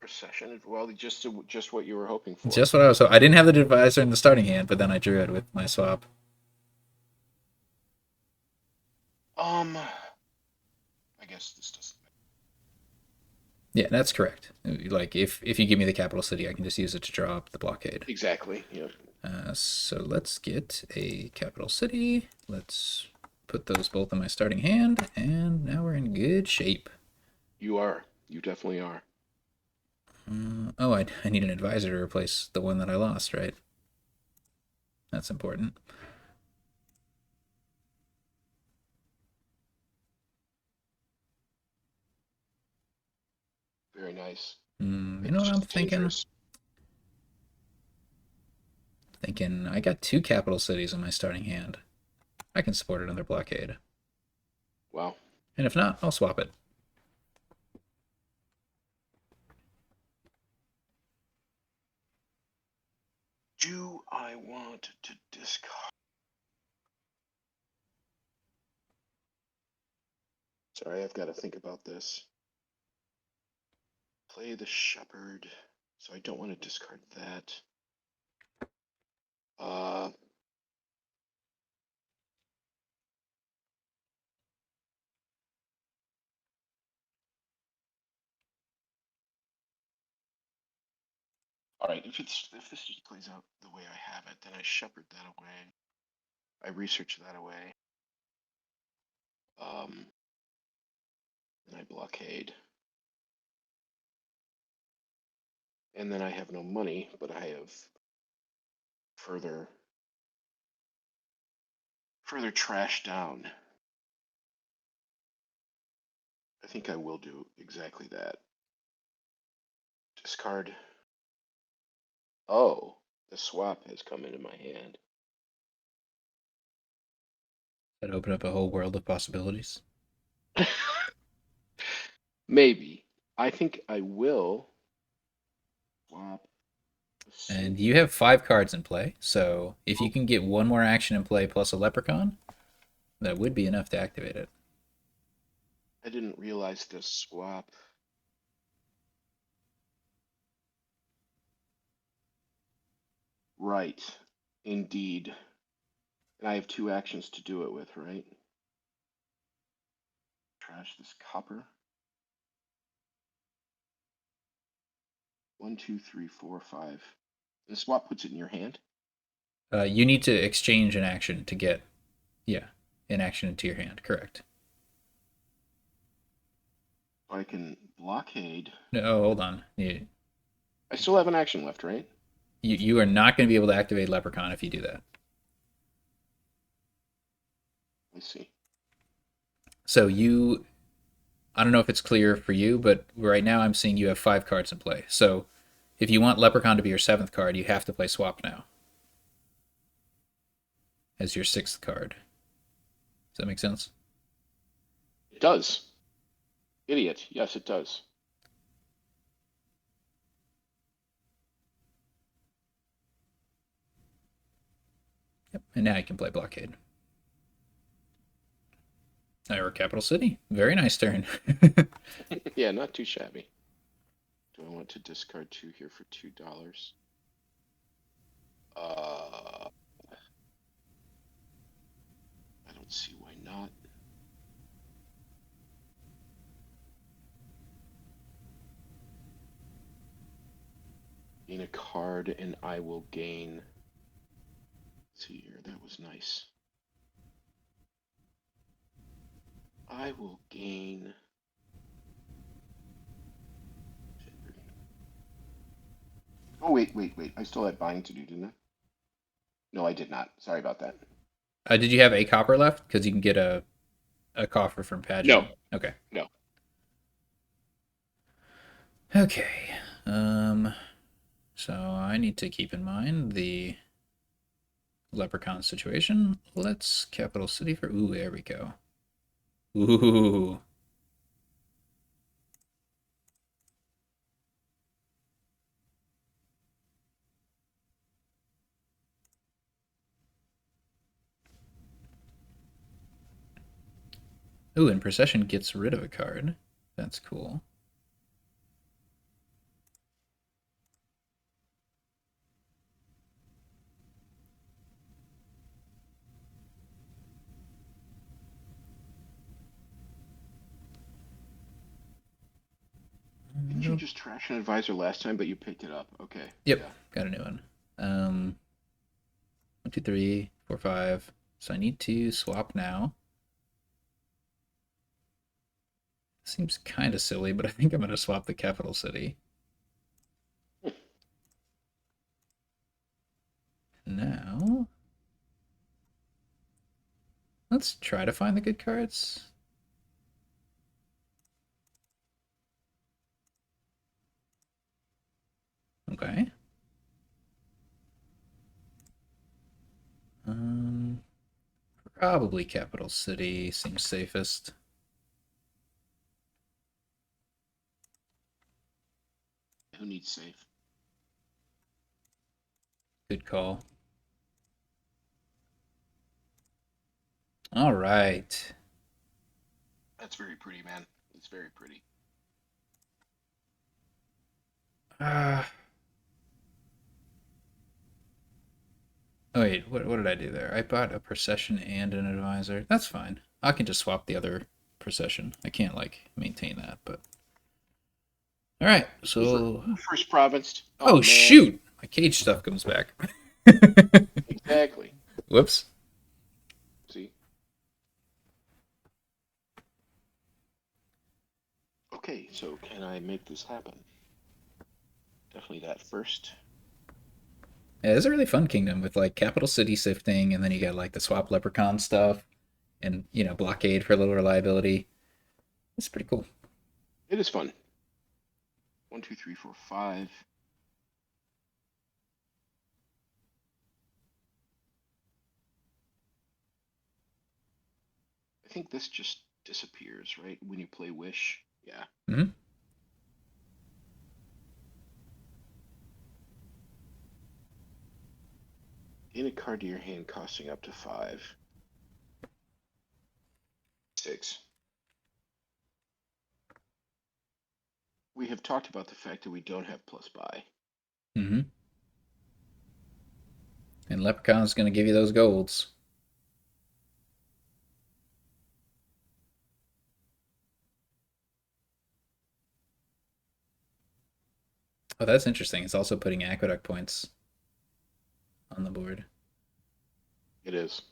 Procession. Well, just what you were hoping for. Just what I was. I didn't have the divisor in the starting hand, but then I drew it with my swap. I guess this doesn't. Yeah, that's correct. Like if you give me the capital city, I can just use it to draw up the blockade. Exactly. Yeah. So let's get a capital city. Let's put those both in my starting hand, and now we're in good shape. You are. You definitely are. Oh, I need an advisor to replace the one that I lost, right? That's important. Very nice. You know It's what I'm just thinking? dangerous. Thinking I got two capital cities in my starting hand. I can support another blockade. Wow. And if not, I'll swap it. Do I want to discard? Sorry, I've got to think about this. Play the shepherd. So I don't want to discard that. Uh, all right. If this just plays out the way I have it, then I shepherd that away. I research that away. Um, and I blockade. And then I have no money, but I have further trash down. I think I will do exactly that. Discard. Oh, the swap has come into my hand. That open up a whole world of possibilities. Maybe. I think I will swap a And city. you have 5 cards in play, so if you can get one more action in play plus a leprechaun, that would be enough to activate it. I didn't realize this swap. Right. Indeed. And I have 2 actions to do it with, right? Trash this copper. 1, 2, 3, 4, 5. The swap puts it in your hand. You need to exchange an action to get, yeah, an action into your hand. Correct. So I can blockade. No, oh, hold on. I still have an action left, right? You are not going to be able to activate leprechaun if you do that. Let's see. So I don't know if it's clear for you, but right now I'm seeing you have 5 cards in play. So if you want leprechaun to be your 7th card, you have to play swap now as your 6th card. Does that make sense? It does. Idiot. Yes, it does. Yep. And now you can play blockade. Or capital city. Very nice turn. Yeah, not too shabby. Do I want to discard 2 here for $2? I don't see why not. Gain a card and I will gain. Let's see here, that was nice. I will gain. Oh, wait. I still had buying to do, didn't I? No, I did not. Sorry about that. Did you have a copper left? Because you can get a coffer from No, pageant. Okay. no. Okay. Um, So I need to keep in mind the leprechaun situation. Let's capital city for. Ooh, there we go. Ooh. Ooh, and procession gets rid of a card. That's cool. Didn't you just trash an advisor last time, but you picked it up? Okay, Yep, yeah. got a new one. Um, 1, 2, 3, 4, 5. So I need to swap now. Seems kind of silly, but I think I'm going to swap the capital city. Now, let's try to find the good cards. Okay. Um, Probably capital city seems safest. Who needs safe? Good call. All right. That's very pretty, man. It's very pretty. Uh, oh wait, what did I do there? I bought a procession and an advisor. That's fine. I can just swap the other procession. I can't like maintain that, but all right. So, Who first provinced? Oh oh man, shoot, my cage stuff comes back. exactly. Whoops. See? Okay, so can I make this happen? Definitely that first. Yeah, it's a really fun kingdom with like capital city sifting, and then you got like the swap leprechaun stuff, and blockade for a little reliability. It's pretty cool. It is fun. 1, 2, 3, 4, 5. I think this just disappears, right? When you play Wish. Yeah. Mm-hmm. Gain a card to your hand costing up to 5. 6. We have talked about the fact that we don't have plus buy. Mm-hmm. And leprechaun's gonna give you those golds. Oh, that's interesting. It's also putting aqueduct points on the board. It is.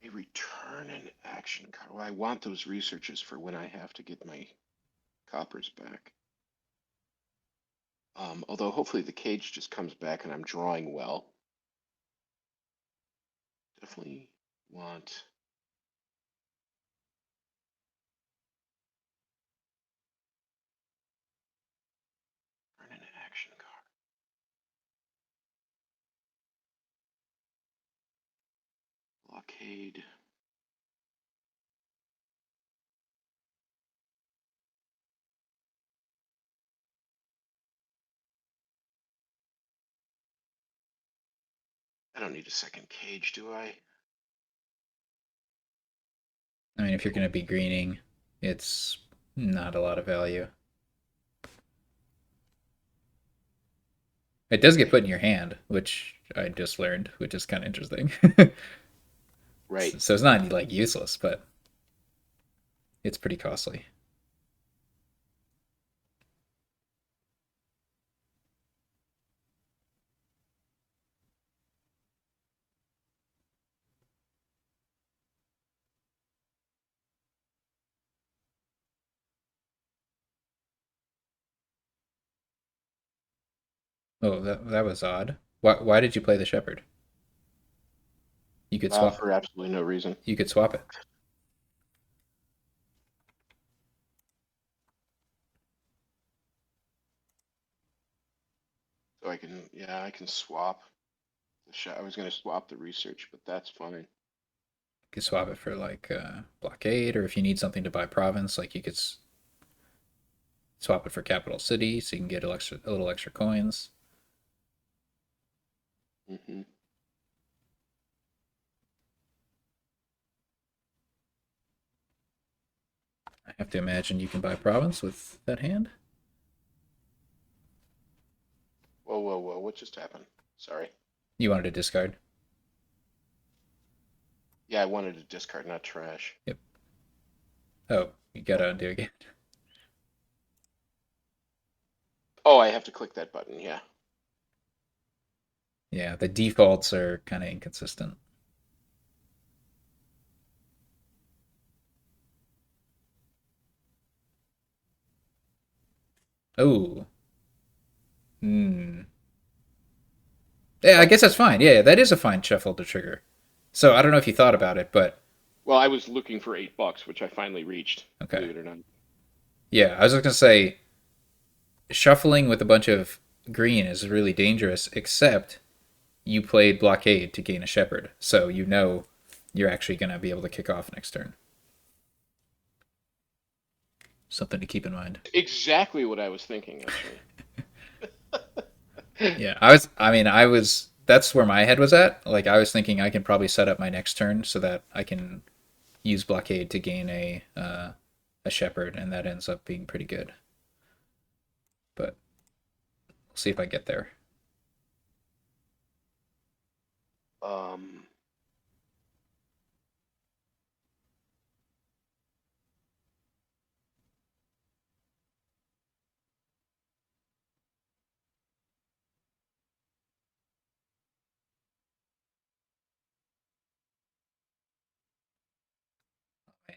A return an action card. Well, I want those researches for when I have to get my coppers back. Although hopefully the cage just comes back and I'm drawing well. Definitely want. Return an action card. Blockade. I don't need a second cage, do I? I mean, if you're Nope. gonna be greening, it's not a lot of value. It does get put in your hand, which I just learned, which is kind of interesting. Right. So it's not like useless, but it's pretty costly. Oh, that was odd. Why did you play the shepherd? You could swap. For absolutely no reason. You could swap it. So I can, yeah, I can swap the shot. I was going to swap the research, but that's fine. You could swap it for like blockade, or if you need something to buy province, like you could swap it for capital city, so you can get a little extra coins. Hmm. I have to imagine you can buy province with that hand. Whoa, whoa, whoa! What just happened? Sorry. You wanted to discard. Yeah, I wanted to discard, not trash. Yep. Oh, you gotta undo again. Oh, I have to click that button. Yeah. Yeah, the defaults are kind of inconsistent. Oh, hmm. Yeah, I What? guess that's fine. Yeah, that is a fine shuffle to trigger. So I don't know if you thought about it, but Well, I was looking for $8, which I finally reached, okay. believe it or not. Yeah, I was just gonna say shuffling with a bunch of green is really dangerous, except you played blockade to gain a shepherd, so you know you're actually gonna be able to kick off next turn. Something to keep in mind. Exactly what I was thinking, actually. Yeah, I was. That's where my head was at. Like I was thinking I can probably set up my next turn so that I can use blockade to gain a shepherd, and that ends up being pretty good. But we'll see if I get there. Um,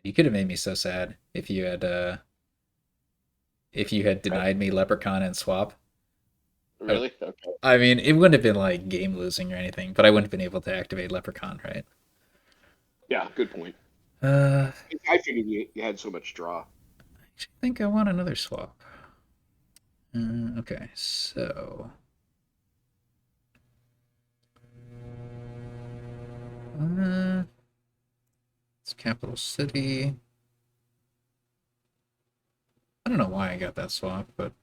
You could have made me so sad if you had okay. denied me leprechaun and swap. I, Really? Okay. I mean, it wouldn't have been like game losing or anything, but I wouldn't have been able to activate leprechaun, right? Yeah, good point. Uh, I figured you had so much draw. I think I want another swap. Okay, so uh, it's capital city. I don't know why I got that swap, but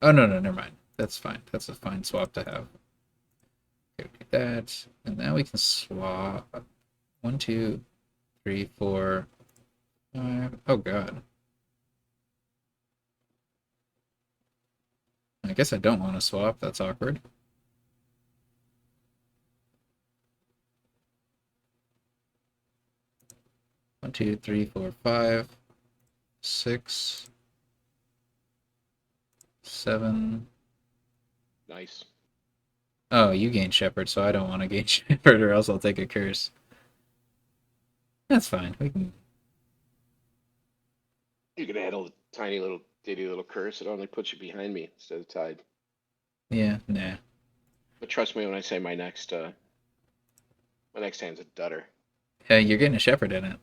oh no, no, never mind. That's fine. That's a fine swap to have. Okay, do that, and now we can swap one, two, three, four, five. Oh god, I guess I don't want to swap. That's awkward. One, two, three, four, five, six, seven. Nice. Oh, you gain shepherd, so I don't want to gain shepherd, or else I'll take a curse. That's fine. We can. You could add a tiny little ditty little curse. It only puts you behind me instead of tied. Yeah, nah. But trust me when I say my next hand's a dutter. Hey, you're getting a shepherd in it,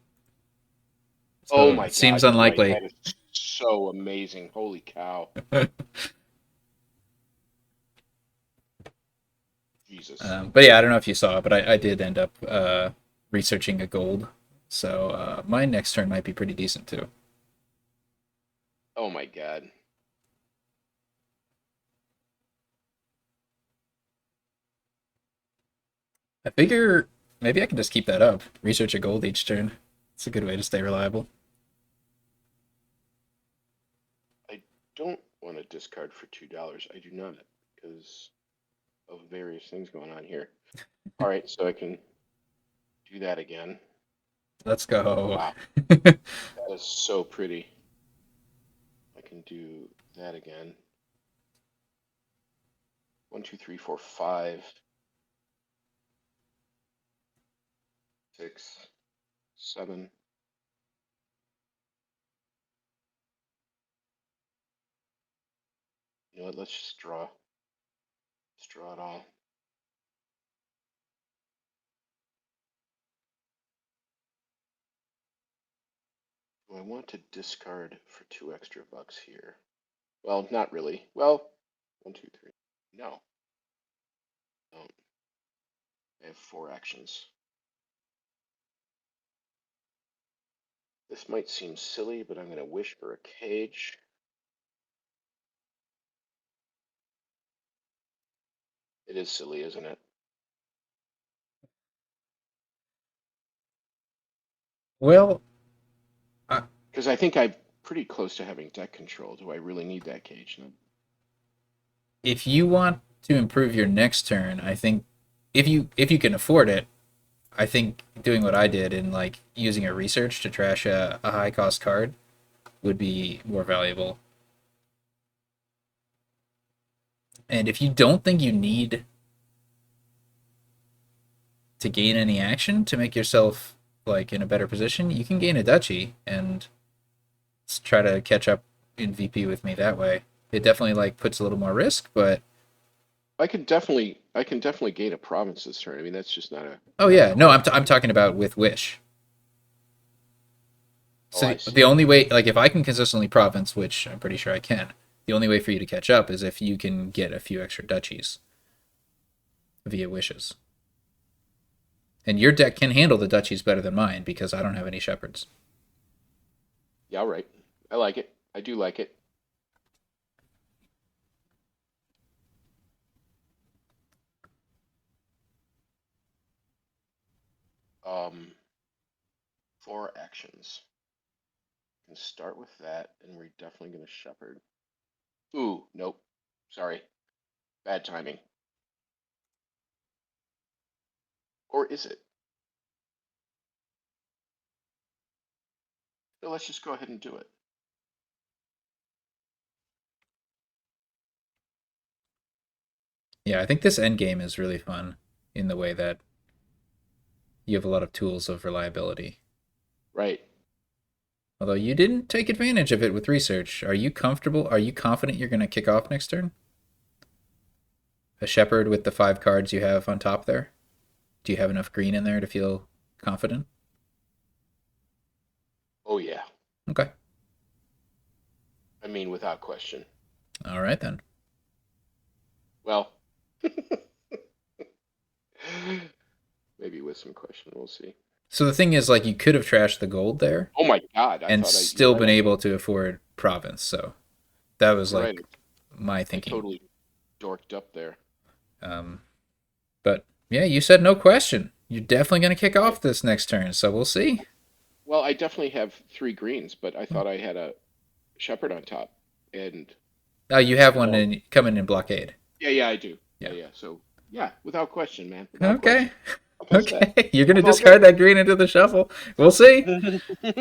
Oh so my it seems God, you're right. unlikely. That is so amazing. Holy cow. Jesus. But yeah, I don't know if you saw it, but I did end up researching a gold, so my next turn might be pretty decent too. Oh my God. I figure maybe I can just keep that up. Research a gold each turn. It's a good way to stay reliable. I don't want to discard for $2. I do not because of various things going on here. All right, so I can do that again. Let's go. Wow, that is so pretty. I can do that again. One, two, three, four, five, six, seven. You know what? Let's just draw. Let's draw it all. Do I want to discard for 2 extra bucks here? Well, not really. Well, one, two, three. No, no. I have four actions. This might seem silly, but I'm going to wish for a cage. It is silly, isn't it? Well, I, Because I think I'm pretty close to having deck control. Do I really need that cage? No. if you want to improve your next turn, I think if you can afford it, I think doing what I did and like using a research to trash a high cost card would be more valuable. And if you don't think you need to gain any action to make yourself like in a better position, you can gain a duchy and try to catch up in VP with me that way. It definitely like puts a little more risk, but I can definitely gain a province this turn. I mean, that's just oh not a yeah, no, question. I'm talking about with Wish. Oh, So I the see. only way, like if I can consistently province, which I'm pretty sure I can, the only way for you to catch up is if you can get a few extra duchies via wishes. And your deck can handle the duchies better than mine because I don't have any shepherds. Yeah, right. I like it. I do like it. Um, four actions. Can start with that, and we're definitely gonna shepherd. Ooh, nope. Sorry, bad timing. Or is it? No, let's just go ahead and do it. Yeah, I think this end game is really fun in the way that you have a lot of tools of reliability. Right. Although you didn't take advantage of it with research. Are you comfortable? Are you confident you're going to kick off next turn? A shepherd with the 5 cards you have on top there? Do you have enough green in there to feel confident? Oh yeah. Okay. I mean, without question. All right then. Well, maybe with some question. We'll see. So the thing is, like, you could have trashed the gold there Oh my God, I and thought you're still right. been able to afford province. So that was You're right. like my I thinking. totally dorked up there. Um, but yeah, you said no question. You're definitely going to kick I off this next turn. So we'll see. well, I definitely have three greens, but I thought I had a shepherd on top, and Oh, you have one well, in coming in blockade. yeah, yeah, I do. Yeah, Yeah. yeah. So yeah, without question, man, without Okay. question. Like I said, Okay. You're gonna I'm all discard good. that green into the shuffle. We'll see.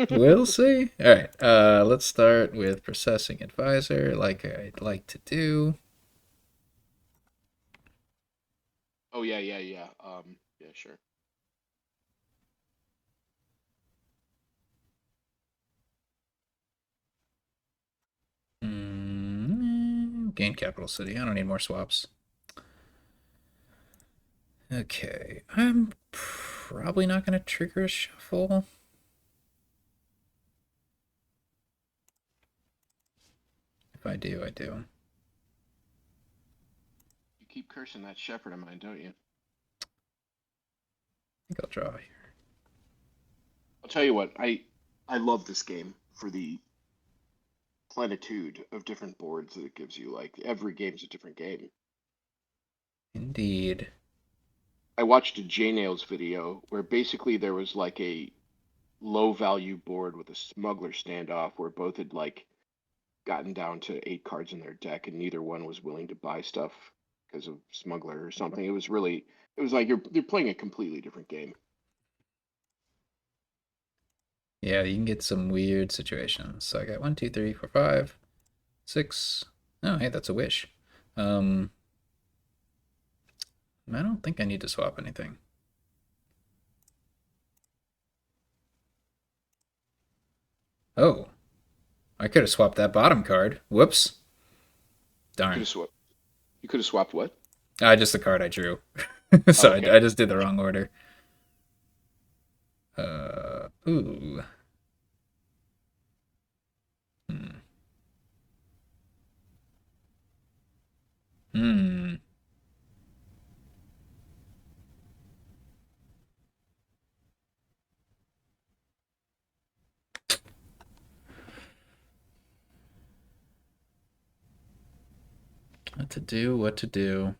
We'll see. All right. Let's start with processing advisor, like I'd like to do. Oh yeah, yeah, yeah. Yeah, sure. Gain capital city. I don't need more swaps. Okay. I'm probably not gonna trigger a shuffle. If I do, I do. You keep cursing that shepherd of mine, don't you? I think I'll draw here. I'll tell you what. I love this game for the plenitude of different boards that it gives you. Like every game's a different game. Indeed. I watched a J Nails video where basically there was like a low value board with a smuggler standoff where both had like gotten down to 8 cards in their deck and neither one was willing to buy stuff because of smuggler or something. It was like you're playing a completely different game. Yeah, you can get some weird situations. So I got 1, 2, 3, 4, 5, 6. Oh, hey, that's a wish. Um, I don't think I need to swap anything. Oh, I could have swapped that bottom card. Whoops. You could Darn. have swapped. You could have swapped what? Just the card I drew. Oh, So I okay. just did the wrong order. Ooh. Hmm. Hmm. What to do? What to do?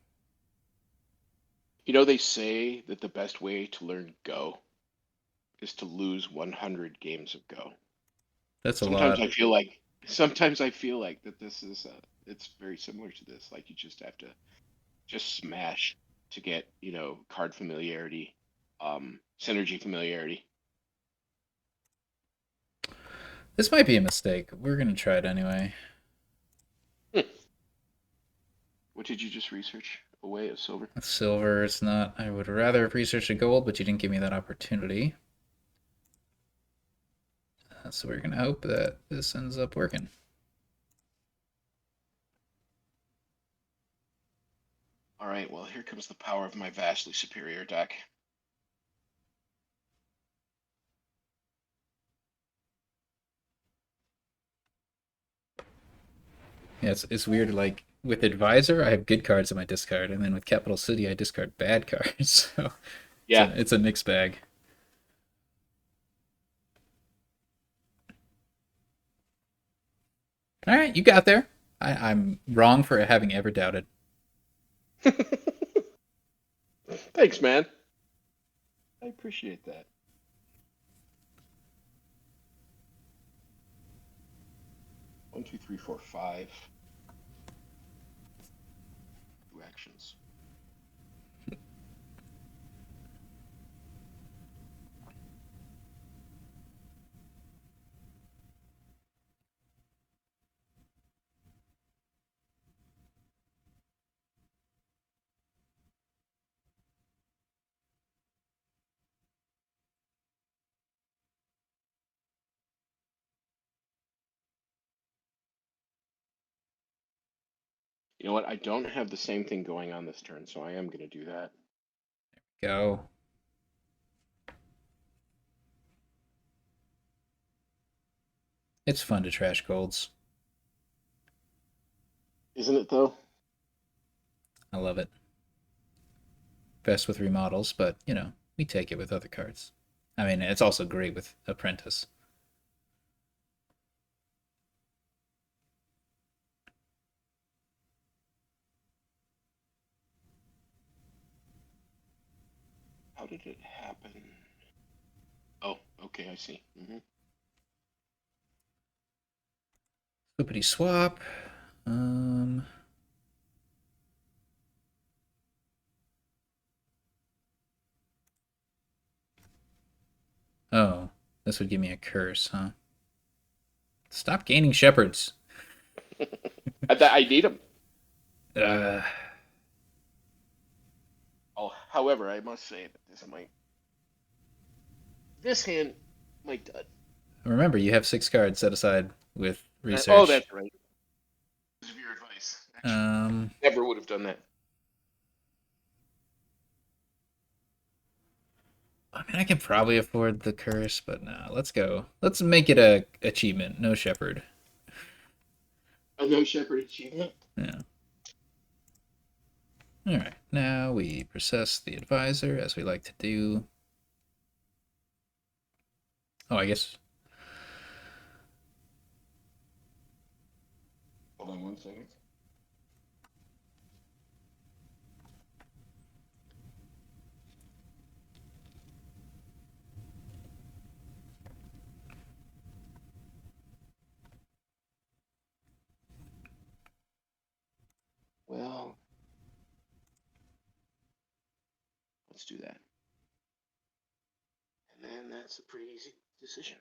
You know, they say that the best way to learn Go is to lose 100 games of Go. That's a Sometimes lot. I feel like sometimes I feel like that this is it's very similar to this. Like you just have to just smash to get, card familiarity, synergy familiarity. This might be a mistake. We're gonna try it anyway. Hmm. What did you just research? Away of silver. Silver is not. I would rather have researched a gold, but you didn't give me that opportunity. So we're gonna hope that this ends up working. All right, well, here comes the power of my vastly superior deck. Yeah, it's weird. Like with Advisor, I have good cards in my discard, and then with Capital City, I discard bad cards. So Yeah. it's a mixed bag. All right, you got there. I'm wrong for having ever doubted. Thanks, man. I appreciate that. 1, 2, 3, 4, 5. Two actions. You know what? I don't have the same thing going on this turn, so I am going to do that. Go. It's fun to trash golds. Isn't it, though? I love it. Best with remodels, but we take it with other cards. I mean, it's also great with Apprentice. How did it happen? Oh, okay, I see. Flippity swap. Um. Oh, this would give me a curse, huh? Stop gaining shepherds. I need them. Uh, Oh, however, I must say that this hand might dud. remember, you have 6 cards set aside with Oh, research. that's right. This is your advice. Actually, Um, never would have done that. I mean, I can probably afford the curse, but no, let's go. Let's make it a achievement. No shepherd. A no shepherd achievement. Yeah. All right. Now we process the advisor as we like to do. Oh, I guess. Hold on 1 second. Well, let's do that. And then that's a pretty easy decision.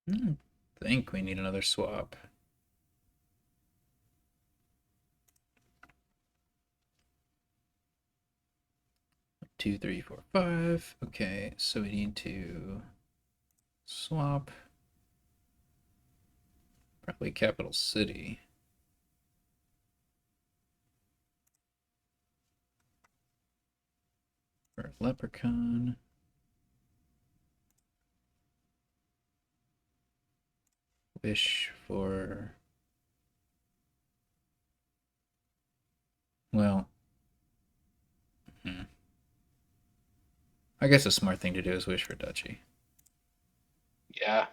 I think we need another swap. 2, 3, 4, 5. Okay, so we need to swap. Probably Capital City. For Leprechaun. Wish for. Well, I guess a smart thing to do is wish for Duchy. Yeah,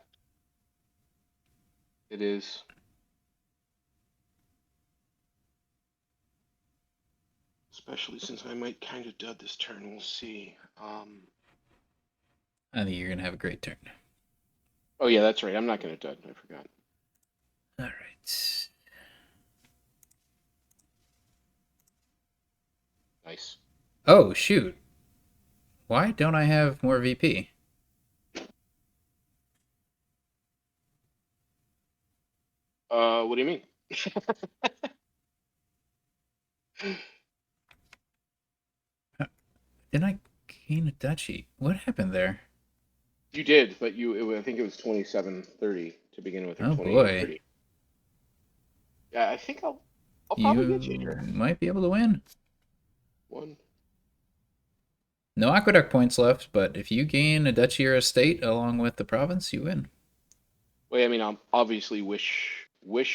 it is. Especially since I might kind of dud this turn. We'll see. I think you're gonna have a great turn. Oh yeah, that's right. I'm not gonna dud. I forgot. All right. Nice. Oh shoot! Why don't I have more VP? What do you mean? Didn't I gain a duchy? What happened there? You did, but I think it was 27-30 to begin with, or Oh twenty-eight boy, thirty. Yeah, I think I'll probably get you you here. might be able to win. One. No aqueduct points left, but if you gain a duchy or a state along with the province, you win. Well, I mean, I'll obviously wish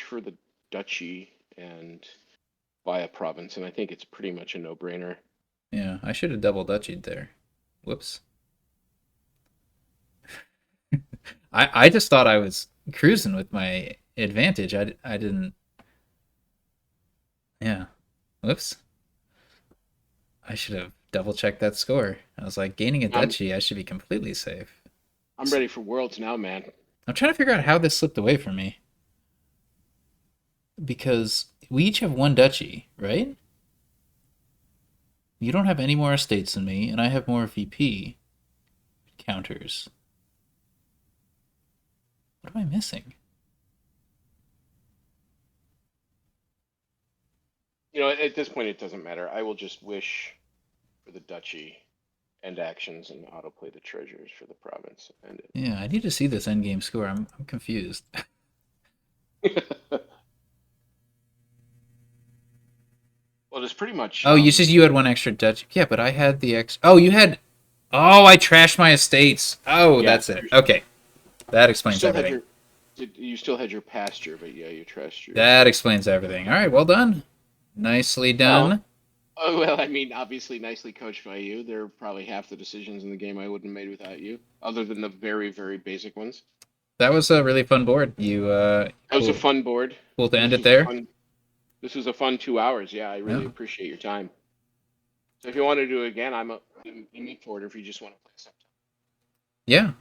for the duchy and buy a province, and I think it's pretty much a no-brainer. Yeah, I should have double duchied there. Whoops. I just thought I was cruising with my advantage. I didn't. Yeah. Whoops. I should have double checked that score. I was like, gaining a I'm duchy, I should be completely safe. I'm ready for Worlds now, man. I'm trying to figure out how this slipped away from me because we each have one duchy, right? You don't have any more estates than me, and I have more VP counters. What am I missing? At this point, it doesn't matter. I will just wish for the duchy and actions and autoplay the treasures for the province and Yeah, I need to see this endgame score. I'm confused. it. Well, it's pretty much Oh, you said you had one extra duchy. Yeah, but I had the X. Oh, you had. Oh, I trashed my estates. Oh, yeah. that's it. Okay, that You explains still had everything. your pasture, but yeah, you trashed your. That explains everything. All right, well done. Nicely Well, done. well, I mean, obviously, nicely coached by you. There are probably half the decisions in the game I wouldn't have made without you, other than the very, very basic ones. That was a really fun board. You That was a cool fun board. cool to end This it was a there. fun. This was a fun 2 hours. Yeah, I really Yeah. appreciate your time. So if you want to do it again, I'm up for it. If you just want to play something. Yeah.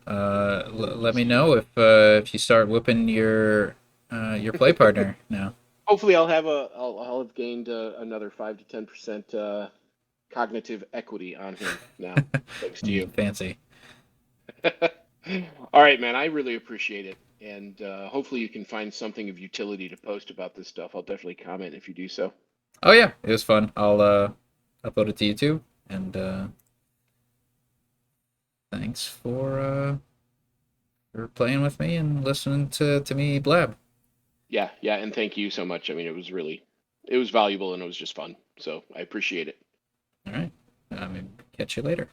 Let me know if you start whipping your play partner now. Hopefully, I'll have gained another 5 to 10% cognitive equity on him now, thanks to you. Fancy. All right, man. I really appreciate it, and hopefully you can find something of utility to post about this stuff. I'll definitely comment if you do so. Oh yeah, it was fun. I'll upload it to YouTube and thanks for playing with me and listening to me blab. Yeah, yeah, and thank you so much. I mean, it was valuable and it was just fun. So I appreciate it. All right. Catch you later.